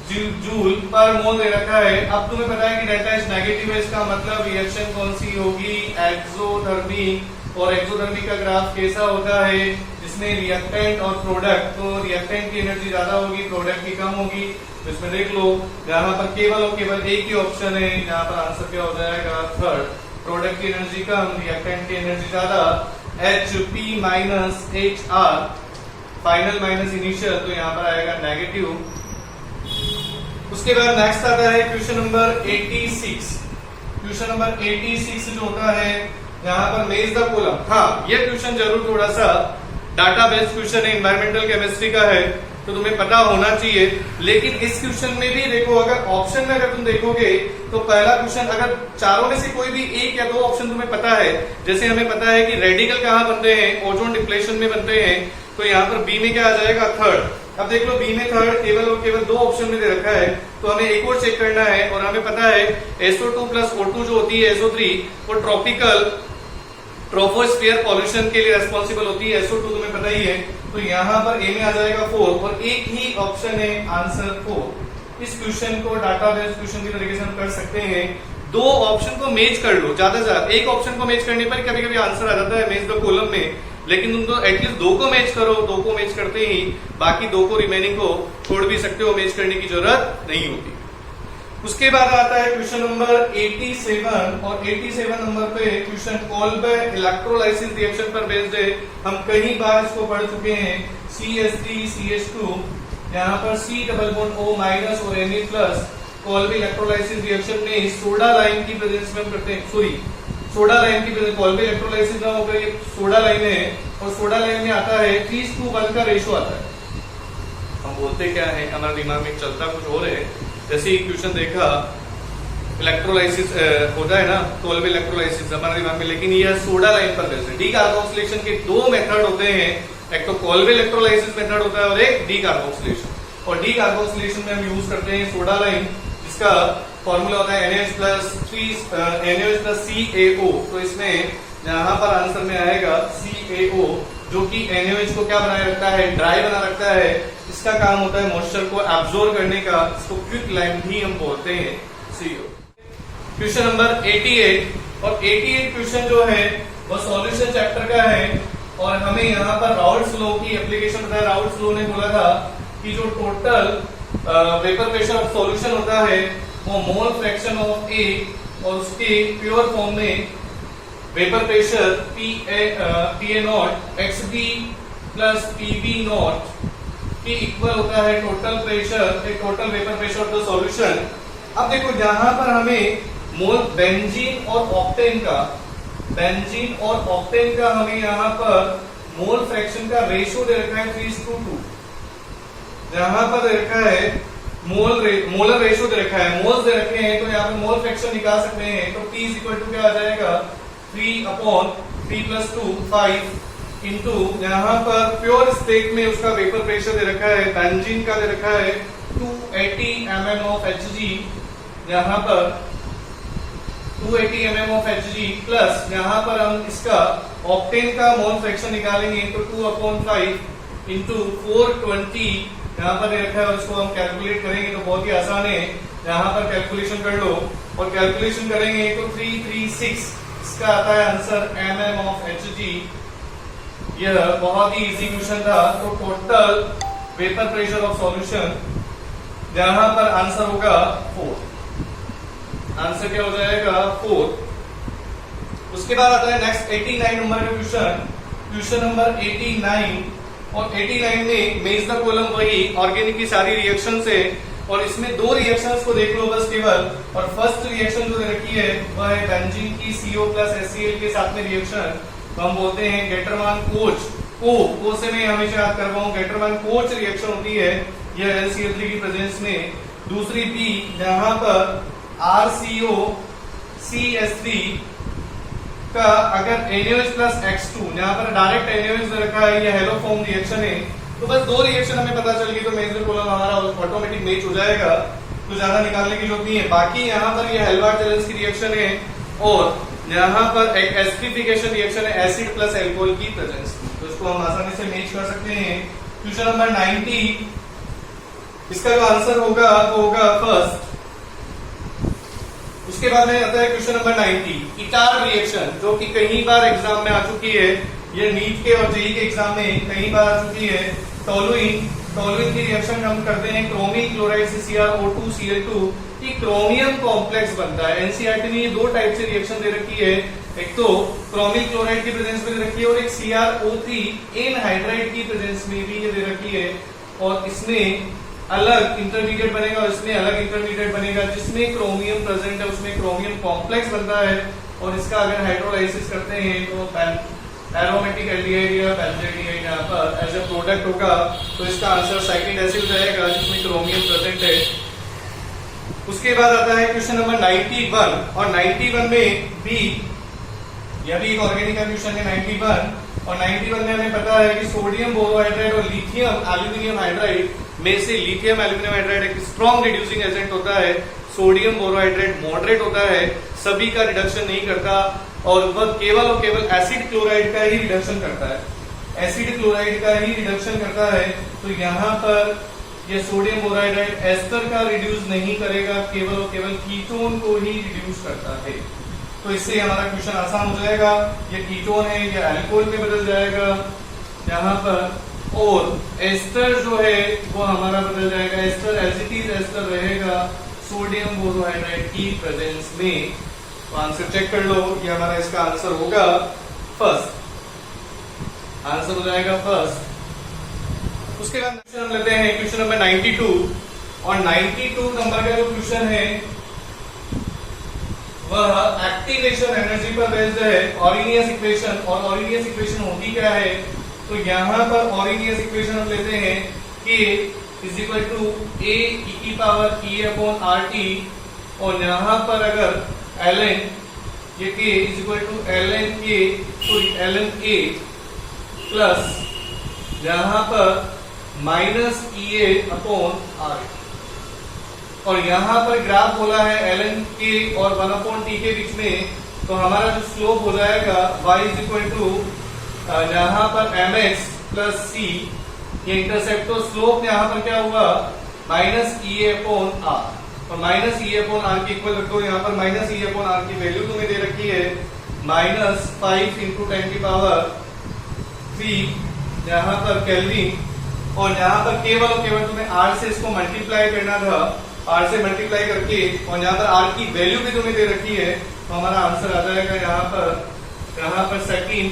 जूल पर मोल दे रखा है। अब तुम्हें पता है कि डेल्टा H नेगेटिव है, इसका मतलब रिएक्शन कौन सी होगी? एक्सोथर्मी। और एक्सोथर्मी का ग्राफ कैसा होता है? जिसमें रिएक्टेंट और प्रोडक्ट, तो रिएक्टेंट की एनर्जी ज्यादा होगी, प्रोडक्ट की कम होगी। तो इसमें देख लो यहाँ पर केवल और केवल एक ही ऑप्शन है, यहाँ पर आंसर क्या हो जाएगा? थर्ड। प्रोडक्ट की एनर्जी कम, रिएक्टेंट की एनर्जी ज्यादा। HP minus HR, final minus initial, तो यहाँ पर आएगा नेगेटिव। उसके बाद नेक्स्ट आता है क्वेश्चन नंबर 86। क्वेश्चन नंबर 86 जो होता है यहाँ पर मेज द कॉलम। हाँ, ये क्वेश्चन जरूर थोड़ा सा डाटा बेस्ड क्वेश्चन है, एनवायरमेंटल केमिस्ट्री का है, तो तुम्हें पता होना चाहिए। लेकिन इस क्वेश्चन में भी देखो, अगर ऑप्शन में अगर तुम देखोगे तो पहला क्वेश्चन अगर चारों में से कोई भी एक या दो ऑप्शन तुम्हें पता है, जैसे हमें पता है कि रेडिकल कहाँ बनते हैं? ओजोन डिप्लेशन में बनते हैं। तो यहाँ पर बी में क्या आ जाएगा? थर्ड। अब देख लो बी में थर्ड केवल और केवल दो ऑप्शन में दे रखा है, तो हमें एक और चेक करना है। और हमें पता है SO2 प्लस O2 जो होती है SO3 वो ट्रोपोस्फीयर पॉल्यूशन के लिए रेस्पॉन्सिबल होती है, SO2 तुम्हें पता ही है। तो यहाँ पर ए में आ जाएगा 4 और एक ही ऑप्शन है आंसर 4। इस क्वेश्चन को डाटा बेस्ड क्वेश्चन की तरीके से हम कर सकते हैं। दो ऑप्शन को मैच कर लो, ज्यादा से ज्यादा एक ऑप्शन को मैच करने पर कभी कभी आंसर आ जाता है मैच द कॉलम में, लेकिन तुम तो एटलीस्ट दो को मैच करो। दो को मैच करते ही बाकी दो को रिमेनिंग को छोड़ भी सकते हो, मैच करने की जरूरत नहीं होती। उसके बाद आता है क्वेश्चन नंबर 87 और 87 नंबर पे क्वेश्चन कोलबर्ग इलेक्ट्रोलाइसिस रिएक्शन पर बेस्ड है। हम कई बार इसको पढ़ चुके हैं। CH3CH2 यहाँ पर C double bond O minus और Na+ कोलबर्ग इलेक्ट्रोलाइसिस रिएक्शन में सोडा लाइन की प्रेजेंस में हम करते हैं। सॉरी, सोडा लाइन की प्रेजेंस, कोलबर्ग इलेक्ट्रोलाइसिस ना होकर ये सोडा लाइन है और सोडा लाइन में आता है 3:1 का रेशो आता है। हम बोलते क्या है, हमारे दिमाग में चलता कुछ और है। जैसे ही क्वेश्चन देखा इलेक्ट्रोलाइसिस होता है ना, कोलबर्ग इलेक्ट्रोलाइसिस हमारे दिमाग में, लेकिन ये सोडा लाइन पर बेस्ड है। डीकार्बोक्सिलेशन के दो मेथड होते हैं, एक तो कोलबर्ग इलेक्ट्रोलाइसिस मेथड होता है और एक डीकार्बोक्सिलेशन। और डीकार्बोक्सिलेशन में हम यूज करते हैं सोडा लाइन, जिसका फॉर्मूला होता है NaOH plus CaO। तो इसमें यहाँ पर आंसर में आएगा CaO, जो कि NaOH को क्या बनाए रखता है, ड्राई बना रखता है। इसका काम होता है मॉइस्चर को एब्जॉर्ब करने का, इसको क्विक लाइम भी हम बोलते हैं CO। क्वेश्चन नंबर 88 और 88 क्वेश्चन जो है वो सॉल्यूशन चैप्टर का है और हमें यहाँ पर राउल्ट्स लॉ की एप्लीकेशन बताया। राउल्ट्स लॉ ने बोला था कि जो total vapour pressure of solution होता है वो मोल फ्रैक्शन ऑफ A और उसके प्योर फॉर्म में vapour pressure PA0 XB plus PB0 के इक्वल होता है total pressure, total vapour pressure of the solution. अब देखो यहाँ पर हमें मोल बेंजीन और ऑक्टेन का हमें यहाँ पर मोल फ्रैक्शन का रेशियो दे रखा है 3:2। यहाँ पर दे रखा है मोलर रेशियो दे रखा है, मोल्स दे रखे हैं, तो यहाँ पे मोल फ्रैक्शन निकाल सकते हैं। तो P इज इक्वल टू क्या आ जाएगा, 3/3+2 5 इंटू यहाँ पर प्योर स्टेट में उसका वेपर प्रेशर दे रखा है, बेंजीन का दे रखा है 280 mm ऑफ Hg, यहाँ पर 280 mm ऑफ Hg प्लस यहाँ पर हम इसका ऑक्टेन का मोल फ्रैक्शन निकालेंगे तो 2/5 इंटू 420 यहाँ पर रखा है और इसको हम कैलकुलेट करेंगे तो बहुत ही आसान है। यहाँ पर कैलकुलेशन कर लो और कैलकुलेशन करेंगे तो 336 इसका आता है आंसर mm ऑफ Hg। यह बहुत ही इजी क्वेश्चन था। तो total vapour pressure of solution यहाँ पर आंसर होगा 4। आंसर क्या हो जाएगा 4। उसके बाद आता है नेक्स्ट 89 नंबर का क्वेश्चन नंबर 89 और 89 में मेज द कॉलम वही ऑर्गेनिक की सारी रिएक्शंस है और इसमें दो रिएक्शंस को देख लो बस केवल। और फर्स्ट रिएक्शन जो रखी है वह है बेंजीन की CO प्लस HCl के साथ में रिएक्शन, तो हम बोलते हैं गेटरमान कोच। को से मैं हमेशा याद कर रहा हूँ, गेटरमान कोच रिएक्शन होती है यह LCl3 की प्रेजेंस में। दूसरी B यहाँ पर RCO CH3 का अगर NaOH प्लस X2, यहाँ पर डायरेक्ट NaOH रखा है, ये हेलो फॉर्म रिएक्शन है। तो बस दो रिएक्शन हमें पता चल गई तो मेजर कॉलम हमारा ऑटोमेटिक मैच हो जाएगा, तो ज्यादा निकालने की जरूरत नहीं है। बाकी यहाँ पर ये हेल्बर्ट-जेलेंस की रिएक्शन है और यहाँ पर एक एसिडिफिकेशन रिएक्शन है एसिड प्लस एल्कोहल की प्रेजेंस, तो इसको हम आसानी से मैच कर सकते हैं। क्वेश्चन नंबर 90, इसका जो आंसर होगा वो होगा फर्स्ट। उसके बाद में आता है क्वेश्चन नंबर 90 इटार रिएक्शन, जो कि कई बार एग्जाम में आ चुकी है। ये नीट के और जेईई के एग्जाम में कई बार आ चुकी है। टोलुइन की रिएक्शन हम करते हैं क्रोमिक क्लोराइड से CrO2Cl2 की क्रोमियम कॉम्प्लेक्स बनता है। एनसीईआरटी ने ये दो टाइप से रिएक्शन दे रखी है, एक तो क्रोमिक क्लोराइड की प्रेजेंस में दे रखी है और एक CrO3 एनहाइड्राइड की प्रेजेंस में भी ये दे रखी है। और इसमें अलग इंटरमीडिएट बनेगा और इसमें अलग इंटरमीडिएट बनेगा, जिसमें क्रोमियम प्रेजेंट है उसमें क्रोमियम कॉम्प्लेक्स बनता है और इसका अगर हाइड्रोलाइसिस करते हैं तो एरोमेटिक एल्डिहाइड या बेंजीन यहाँ पर एज ए प्रोडक्ट होगा, तो इसका आंसर साइक्लिक एसिड रहेगा जिसमें क्रोमियम प्रेजेंट है। उसके बाद आता है क्वेश्चन नंबर 91 और 91 में भी यह भी एक ऑर्गेनिक का क्वेश्चन है 91 और 91 में हमें पता है कि सोडियम बोरोहाइड्राइड और लिथियम एल्यूमिनियम हाइड्राइड में से लिथियम एल्यूमिनियम हाइड्राइड एक स्ट्रॉन्ग रिड्यूसिंग एजेंट होता है, सोडियम बोरोहाइड्राइड मॉडरेट होता है, सभी का रिडक्शन नहीं करता। और वह केवल और केवल एसिड क्लोराइड का ही रिडक्शन करता है, एसिड क्लोराइड का ही रिडक्शन करता है। तो यहाँ पर ये सोडियम बोराइड एस्टर का रिड्यूस नहीं करेगा, केवल और केवल कीटोन को ही रिड्यूस करता है। तो इससे हमारा क्वेश्चन आसान हो जाएगा। ये कीटोन है, ये अल्कोहल में बदल जाएगा यहाँ पर, और एस्टर जो है वो हमारा बदल जाएगा, एस्टर एसिटीज एस्टर रहेगा सोडियम बोरोहाइड्राइड की प्रेजेंस में। तो आंसर चेक कर लो, ये हमारा इसका आंसर होगा फर्स्ट, आंसर हो जाएगा फर्स्ट। उसके बाद क्वेश्चन हम लेते हैं क्वेश्चन नंबर 92, और 92 नंबर का जो क्वेश्चन है वह एक्टिवेशन एनर्जी पर बेस्ड है, ऑरिनियस इक्वेशन। और ऑरिनियस इक्वेशन होती क्या है, तो यहाँ पर ऑरिनियस इक्वेशन हम लेते हैं K is equal to A e की पावर E अपॉन RT, और यहाँ पर अगर ln ये K is equal to ln A plus यहाँ पर माइनस EA अपॉन R, और यहाँ पर ग्राफ बोला है ln K और 1 अपॉन T के बीच में, तो हमारा जो स्लोप हो जाएगा y इज इक्वल टू यहाँ पर mx प्लस c, ये इंटरसेप्ट, तो स्लोप यहाँ पर क्या हुआ माइनस EA अपॉन R, और माइनस EA अपॉन R की इक्वल रखो। यहाँ पर माइनस EA अपॉन R की वैल्यू तुम्हें दे रखी है -5 इंटू 10 की पावर 3 यहाँ पर केल्विन, और यहाँ पर केवल और केवल तुम्हें R से इसको मल्टीप्लाई करना था, R से मल्टीप्लाई करके, और यहाँ पर R की वैल्यू भी तुम्हें दे रखी है। तो हमारा आंसर आ जाएगा यहाँ पर सेकंड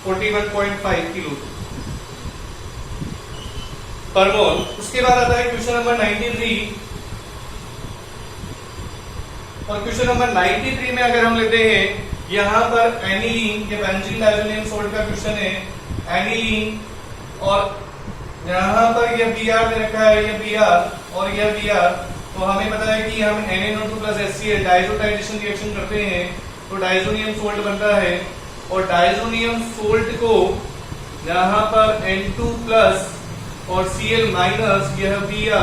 41.5 किलो पर मोल। उसके बाद आता है क्वेश्चन नंबर 93, और क्वेश्चन नंबर 93 में अगर हम लेते हैं यहाँ पर एनिलीन, ये बेंजीन डाइजोनियम सॉल्ट का क्वेश्चन है, एनिलीन, और यहाँ पर यह Br दे रखा है, यह Br और यह Br, तो हमें पता है कि हम NaNO2 plus HCl diazotization reaction करते हैं तो डाइजोनियम सोल्ट बनता है, और डाइजोनियम सोल्ट को यहाँ पर N2 प्लस और Cl माइनस, यह Br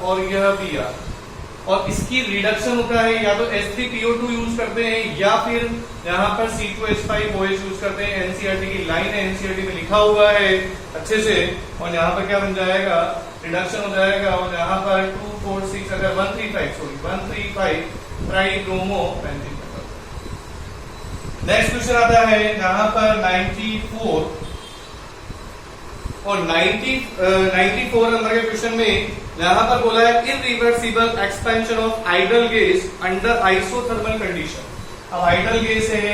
और यह Br, और इसकी रिडक्शन होता है या तो H3PO2 यूज करते हैं या फिर यहाँ पर C2H5OH यूज करते हैं। एनसीईआरटी की लाइन है, एनसीईआरटी में लिखा हुआ है अच्छे से, और यहाँ पर क्या बन जाएगा रिडक्शन हो जाएगा, और यहाँ पर 2 4 6 अगर 135 ट्राइब्रोमो बेंजीन। नेक्स्ट क्वेश्चन आता है यहाँ पर 94, और 94 नंबर के क्वेश्चन में यहाँ पर बोला है irreversible expansion of ideal gas under isothermal condition. अब आइडल गैस है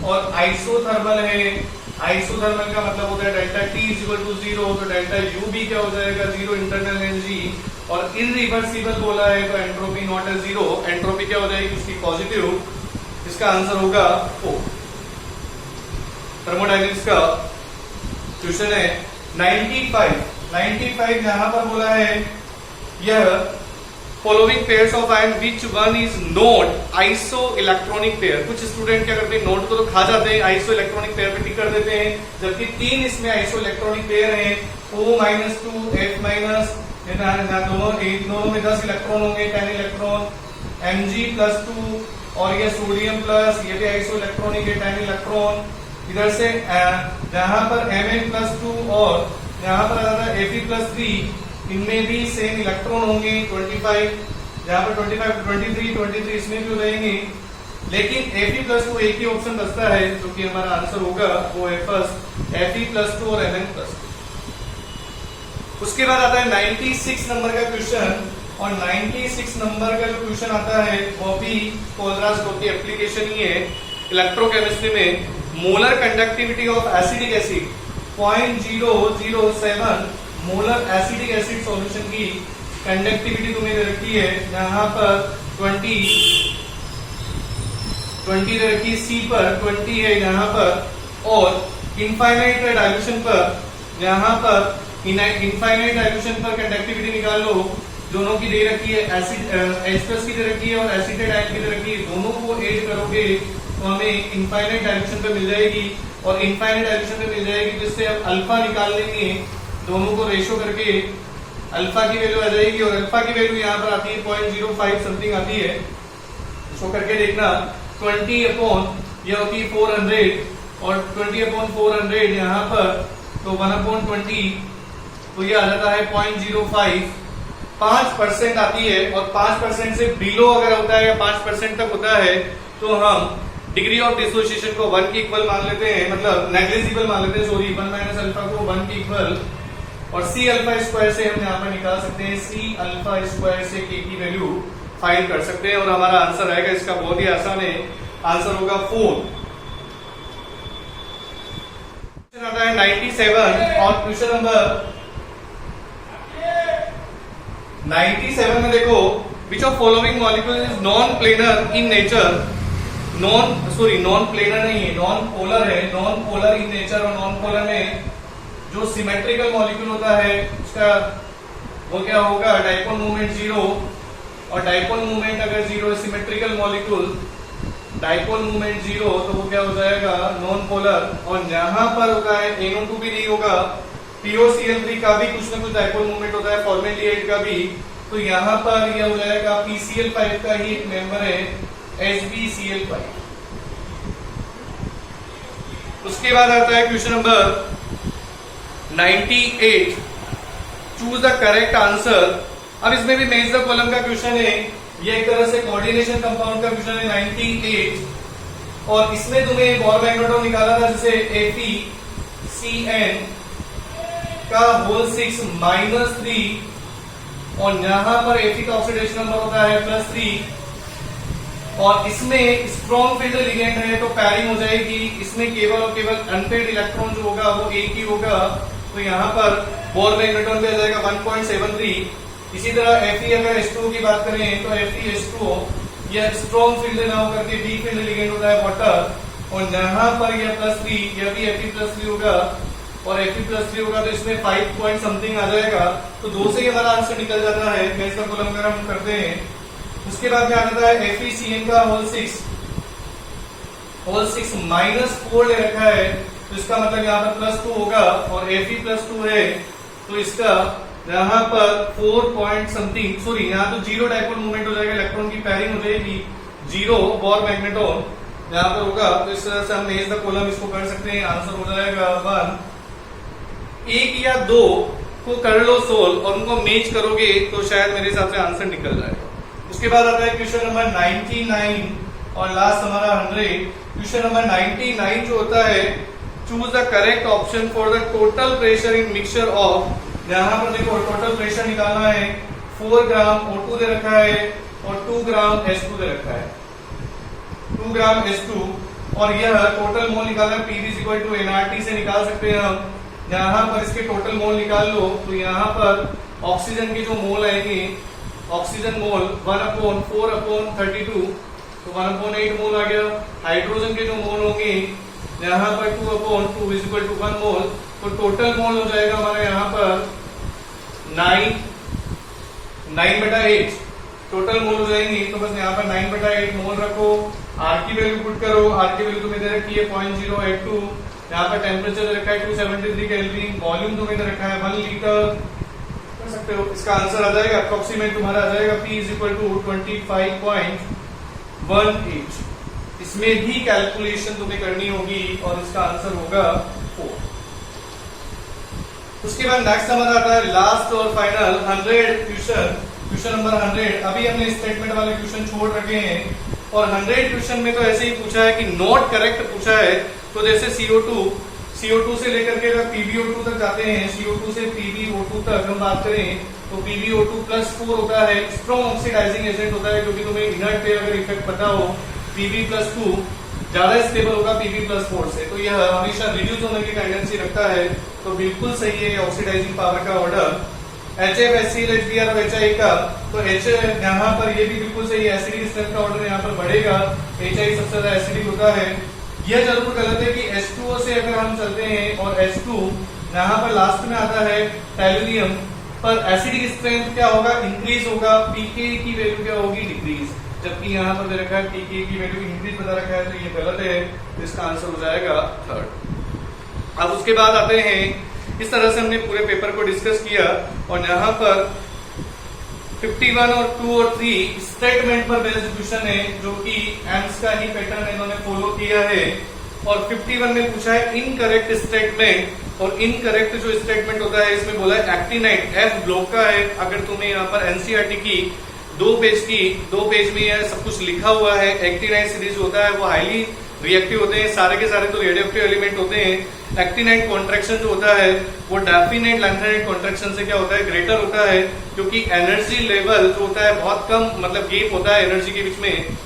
और आइसोथर्मल है, आइसोथर्मल का मतलब होता है delta T is equal to 0, तो डेल्टा U भी क्या हो जाएगा 0 इंटरनल एनर्जी, और इरिवर्सिबल बोला है तो एंट्रोपी नॉट एज 0, एंट्रोपी क्या हो जाएगी उसकी पॉजिटिव। इसका आंसर होगा 4। थर्मोडायनेमिक्स का क्वेश्चन है 95 यहाँ पर बोला है यह following pairs of ion which one is not iso electronic pair. कुछ स्टूडेंट क्या करते हैं नोट को तो खा जाते हैं, आइसो इलेक्ट्रॉनिक पेयर पे टिक कर देते हैं, जबकि 3 इसमें आइसो इलेक्ट्रॉनिक पेयर हैं, O-2 F-, दोनों में 10 इलेक्ट्रॉन होंगे, 10 इलेक्ट्रॉन, Mg+2 और ये सोडियम प्लस, ये भी आइसो इलेक्ट्रॉनिक है 10 इलेक्ट्रॉन। इधर से यहाँ पर Mn+2 और यहाँ पर आता है Fe+3, इनमें भी सेम इलेक्ट्रॉन होंगे 25, यहाँ पर 23 इसमें भी हो जाएंगे, लेकिन Fe+2 एक ही ऑप्शन बचता है जो कि हमारा आंसर होगा वो है फर्स्ट Fe+2 और Mn+2। उसके बाद आता है 96 नंबर का क्वेश्चन, और 96 नंबर का जो क्वेश्चन आता है वो भी कोलरास की एप्लीकेशन ही है इलेक्ट्रोकेमिस्ट्री में। Molar conductivity of acidic acid 0.007 molar acidic acid solution की कंडक्टिविटी तुम्हें दे रखी है, यहाँ पर 20 दे रखी, C पर 20 है यहाँ पर, और इनफाइनाइट डाइल्यूशन पर, यहाँ पर इनफाइनाइट डाइल्यूशन पर कंडक्टिविटी निकाल लो, दोनों की दे रखी है, एसिड H+ की दे रखी है और एसिटेट की दे रखी है, दोनों को ऐड करोगे तो हमें इनफाइनाइट डाइल्यूशन पे मिल जाएगी, और इनफाइनाइट डाइल्यूशन पे मिल जाएगी जिससे हम अल्फा निकाल लेंगे, दोनों को रेशो करके अल्फा की वैल्यू आ जाएगी, और अल्फा की वैल्यू यहाँ पर आती है 0.05 समथिंग आती है, शो करके देखना 20 अपॉन ये होती है 400 और 20 अपॉन 400 यहाँ पर तो 1/20 तो ये आ जाता है 0.05 5% आती है और 5% से बिलो अगर होता है या 5% तक होता है तो हम डिग्री ऑफ डिसोसिएशन को 1 के इक्वल मान लेते हैं, मतलब नेग्लिजिबल मान लेते हैं, सॉरी 1 माइनस अल्फा को 1 के इक्वल और सी अल्फा स्क्वायर से हम यहाँ पर निकाल सकते हैं, सी अल्फा स्क्वायर से के की वैल्यू फाइंड कर सकते हैं और हमारा आंसर आएगा इसका बहुत ही आसान है, आंसर होगा 4। क्वेश्चन आता है 97 और क्वेश्चन नंबर 97 में देखो which of following molecule is non planar in nature, non planar नहीं है, नॉन पोलर है, नॉन पोलर इन नेचर और नॉन पोलर में जो सिमेट्रिकल मॉलिक्यूल होता है उसका वो क्या होगा, डाइपोल मूवमेंट 0 और डाइपोल मूवमेंट अगर 0 है सिमेट्रिकल मॉलिक्यूल डाइपोल मूवमेंट 0 तो वो क्या हो जाएगा नॉन पोलर और यहां पर होता है NO2 भी नहीं होगा, POCl3 का भी कुछ ना कुछ डाइपोल मूवमेंट होता है, फॉर्मेल्डिहाइड का भी, तो यहाँ पर यह हो जाएगा PCl5 का ही एक मेंबर है HbCl5। उसके बाद आता है question number 98, choose the correct answer. अब इसमें भी मेज द कॉलम का क्वेश्चन है, ये एक तरह से कोऑर्डिनेशन कंपाउंड का क्वेश्चन है 98 और इसमें तुम्हें बोर मैग्नेटोन निकाला था जैसे FeCN का होल 6 -3 और यहां पर Fe का ऑक्सीडेशन नंबर होता है +3 और इसमें स्ट्रॉन्ग फील्ड लिगेंड है तो पैरिंग हो जाएगी, इसमें केवल और केवल अनपेड इलेक्ट्रॉन जो होगा वो एक ही होगा, तो यहाँ पर बोर मैग्नेटोन पे आ जाएगा 1.73। इसी तरह Fe अगर H2O की बात करें तो FeH2O यह स्ट्रॉन्ग फील्ड ना होकर के वीक फील्ड लिगेंड होता है वाटर और यहाँ पर यह +3 यह भी Fe+3 होगा और Fe+3 होगा तो इसमें 5 पॉइंट समथिंग आ जाएगा, तो 2 से ही हमारा आंसर निकल जाता है मेज द कॉलम अगर हम करते हैं। उसके बाद क्या आता है FeCN का होल 6 -4 ले रखा है तो इसका मतलब यहाँ पर +2 होगा और Fe+2 है तो इसका यहाँ पर 4 पॉइंट समथिंग, सॉरी यहाँ तो 0 डाइपोल मूवमेंट हो जाएगा, इलेक्ट्रॉन की पैरिंग हो जाएगी 0 बोर मैग्नेटोन यहाँ पर होगा, तो इस तरह से हम मेज द कॉलम इसको कर सकते हैं, आंसर हो जाएगा 1। 1 या 2 को कर लो सोल्व और उनको मेच करोगे तो शायद मेरे हिसाब से आंसर निकल जाएगा। उसके बाद आता है क्वेश्चन नंबर 99 और लास्ट हमारा 100। क्वेश्चन नंबर 99 जो होता है choose the correct option for the total pressure in mixture of, यहाँ पर देखो टोटल प्रेशर निकालना है 4 ग्राम O2 दे रखा है और 2 ग्राम H2 दे रखा है, 2 ग्राम H2 और यह टोटल मोल निकालना Pv nRT से निकाल सकते हैं हम, यहाँ पर इसके टोटल मोल निकाल लो तो यहाँ पर ऑक्सीजन के जो मोल आएंगे, ऑक्सीजन मोल 1/4/32 तो 1/8 मोल आ गया, हाइड्रोजन के जो मोल होंगे यहाँ पर 2/2 = 1 मोल, तो टोटल मोल हो जाएगा हमारा यहाँ पर 9/8 टोटल मोल हो जाएंगे, तो बस यहाँ पर 9/8 मोल रखो, आर की वैल्यू पुट करो, आर की वैल्यू तुम्हें दे रखी है 0.082, यहाँ पर टेम्परेचर दे रखा है 273 केल्विन, वॉल्यूम तुम्हें दे रखा है 1 लीटर, कर सकते हो, इसका आंसर आ जाएगा अप्रोक्सीमेट तुम्हारा आ जाएगा P = 25.18। इसमें भी कैलकुलेशन तुम्हें करनी होगी और इसका आंसर होगा 4। उसके बाद नेक्स्ट हमारा आता है लास्ट और फाइनल 100 क्वेश्चन नंबर 100। अभी हमने स्टेटमेंट वाले क्वेश्चन छोड़ रखे हैं और 100 क्वेश्चन में तो ऐसे ही पूछा है कि नॉट करेक्ट पूछा है, तो जैसे CO2 से लेकर के अगर PbO2 तक जाते हैं, CO2 से PbO2 तक हम बात करें तो PbO2 +4 होता है, स्ट्रॉन्ग ऑक्सीडाइजिंग एजेंट होता है, क्योंकि तुम्हें इनर्ट पे अगर इफेक्ट पता हो Pb+2 ज्यादा स्टेबल होगा Pb+4 से, तो यह हमेशा रिड्यूस होने की टेंडेंसी रखता है, तो बिल्कुल सही है ऑक्सीडाइजिंग पावर का ऑर्डर। HF HCl HBr और HI का, तो H यहाँ पर ये भी बिल्कुल सही है, एसिडिक स्ट्रेंथ का ऑर्डर यहाँ पर बढ़ेगा, HI सबसे ज्यादा एसिडिक होता है। यह जरूर गलत है कि H2O से अगर हम चलते हैं और H2 यहाँ पर लास्ट में आता है टेलुरियम, पर एसिडिक स्ट्रेंथ क्या होगा, इंक्रीज होगा, pK की वैल्यू क्या होगी, डिक्रीज, जबकि यहाँ पर दे रखा है pK की वैल्यू इंक्रीज बता रखा है, तो ये गलत है, तो इसका आंसर हो जाएगा 3rd। अब उसके बाद आते हैं, इस तरह से हमने पूरे पेपर को डिस्कस किया और यहाँ पर 51 और 2 और 3 स्टेटमेंट पर बेस्ड क्वेश्चन है, जो कि एम्स का ही पैटर्न इन्होंने फॉलो किया है। और 51 में पूछा है इनकरेक्ट स्टेटमेंट, और इनकरेक्ट जो स्टेटमेंट होता है इसमें बोला है एक्टिनाइट एफ ब्लॉक का है। अगर तुम्हें यहाँ पर एनसीईआरटी की 2 पेज में यह सब कुछ लिखा हुआ है। एक्टिनाइट सीरीज होता है वो हाईली रिएक्टिव होते हैं, सारे के सारे तो रेडियोएक्टिव एलिमेंट होते हैं। एक्टिनाइट कॉन्ट्रैक्शन जो होता है वो डेफिनेट लैंथेनाइट कॉन्ट्रैक्शन से क्या होता है, ग्रेटर होता है, क्योंकि एनर्जी लेवल जो होता है बहुत कम, मतलब गैप होता है एनर्जी के बीच में।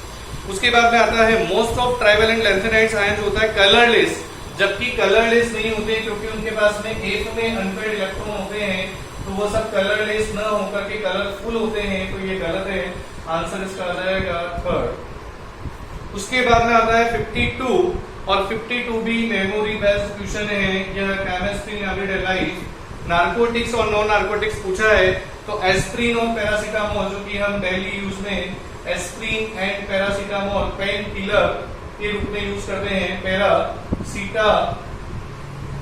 उसके बाद में आता है मोस्ट ऑफ ट्राइवेलेंट लैंथेनाइट्स आयन जो होता है कलरलेस, जबकि कलरलेस नहीं होते क्योंकि उनके पास में एफ में अनपेयर्ड इलेक्ट्रॉन होते हैं, तो वो सब कलरलेस न होकर के कलरफुल होते हैं, तो ये गलत है। आंसर इसका आ जाएगा थर्ड। उसके बाद में आता है 52, और 52 भी मेमोरी बेस्ड क्वेश्चन है। यह केमिस्ट्री एवरीडे लाइफ, नारकोटिक्स और नॉन नारकोटिक्स पूछा है। तो एस्प्रिन और पैरासीटामोल, जो कि हम डेली यूज में aspirin and paracetamol pain killer के रूप में यूज करते हैं।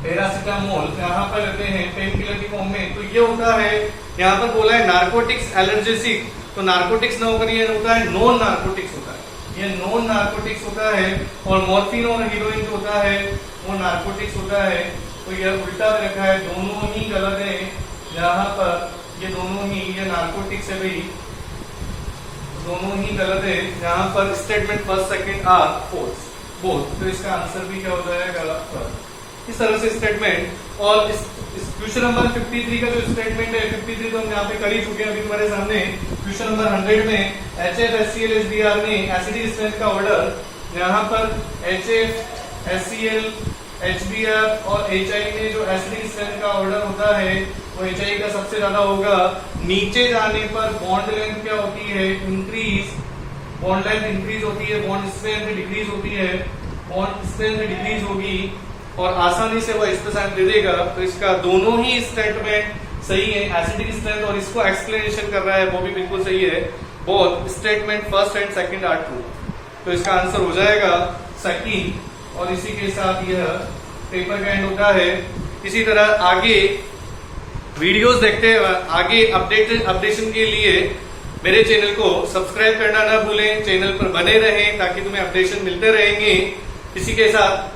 पैरासीटामोल यहाँ पर लेते हैं पेन किलर की फॉर्म में। तो ये होता है, यहाँ पर बोला है नारकोटिक्स एलर्जेसिक, तो नारकोटिक्स ना होकर ये होता है नॉन नारकोटिक्स होता है, ये नॉन नारकोटिक्स होता है। और मॉर्फिन और हीरोइन जो होता है वो नारकोटिक्स होता है। तो यह उल्टा रखा है, दोनों ही गलत है। यहाँ पर ये दोनों ही, ये नारकोटिक्स है भाई, दोनों ही गलत है। यहाँ पर statement first second are fourth both, तो इसका आंसर भी क्या हो जाएगा गलत। इस तरह से स्टेटमेंट। और इस क्वेश्चन नंबर 53 का जो स्टेटमेंट है, 53 तो हम यहाँ पे कर ही चुके हैं अभी तुम्हारे सामने। क्वेश्चन नंबर 100 में HF HCl HBr में एसिडिक स्ट्रेंथ का ऑर्डर, यहाँ पर HF HCl HBr और HI में जो एसिडिक स्ट्रेंथ का ऑर्डर होता है वो HI का सबसे ज्यादा होगा। नीचे जाने पर बॉन्ड लेंथ क्या होती है, इंक्रीज, बॉन्ड लेंथ इंक्रीज होती है, बॉन्ड स्ट्रेंथ डिक्रीज होती है, बॉन्ड स्ट्रेंथ डिक्रीज होगी और आसानी से वो स्पेसिफाई दे देगा। तो इसका दोनों ही स्टेटमेंट सही है, एसिडिक स्ट्रेंथ और इसको एक्सप्लेनेशन कर रहा है वो भी बिल्कुल सही है। Both statement first and second are true, तो इसका आंसर हो जाएगा सेकंड। और इसी के साथ यह पेपर का एंड होता है। इसी तरह आगे वीडियोस देखते हैं, आगे अपडेशन के लिए मेरे चैनल को सब्सक्राइब करना ना भूलें, चैनल पर बने रहें ताकि तुम्हें अपडेशन मिलते रहेंगे। इसी के साथ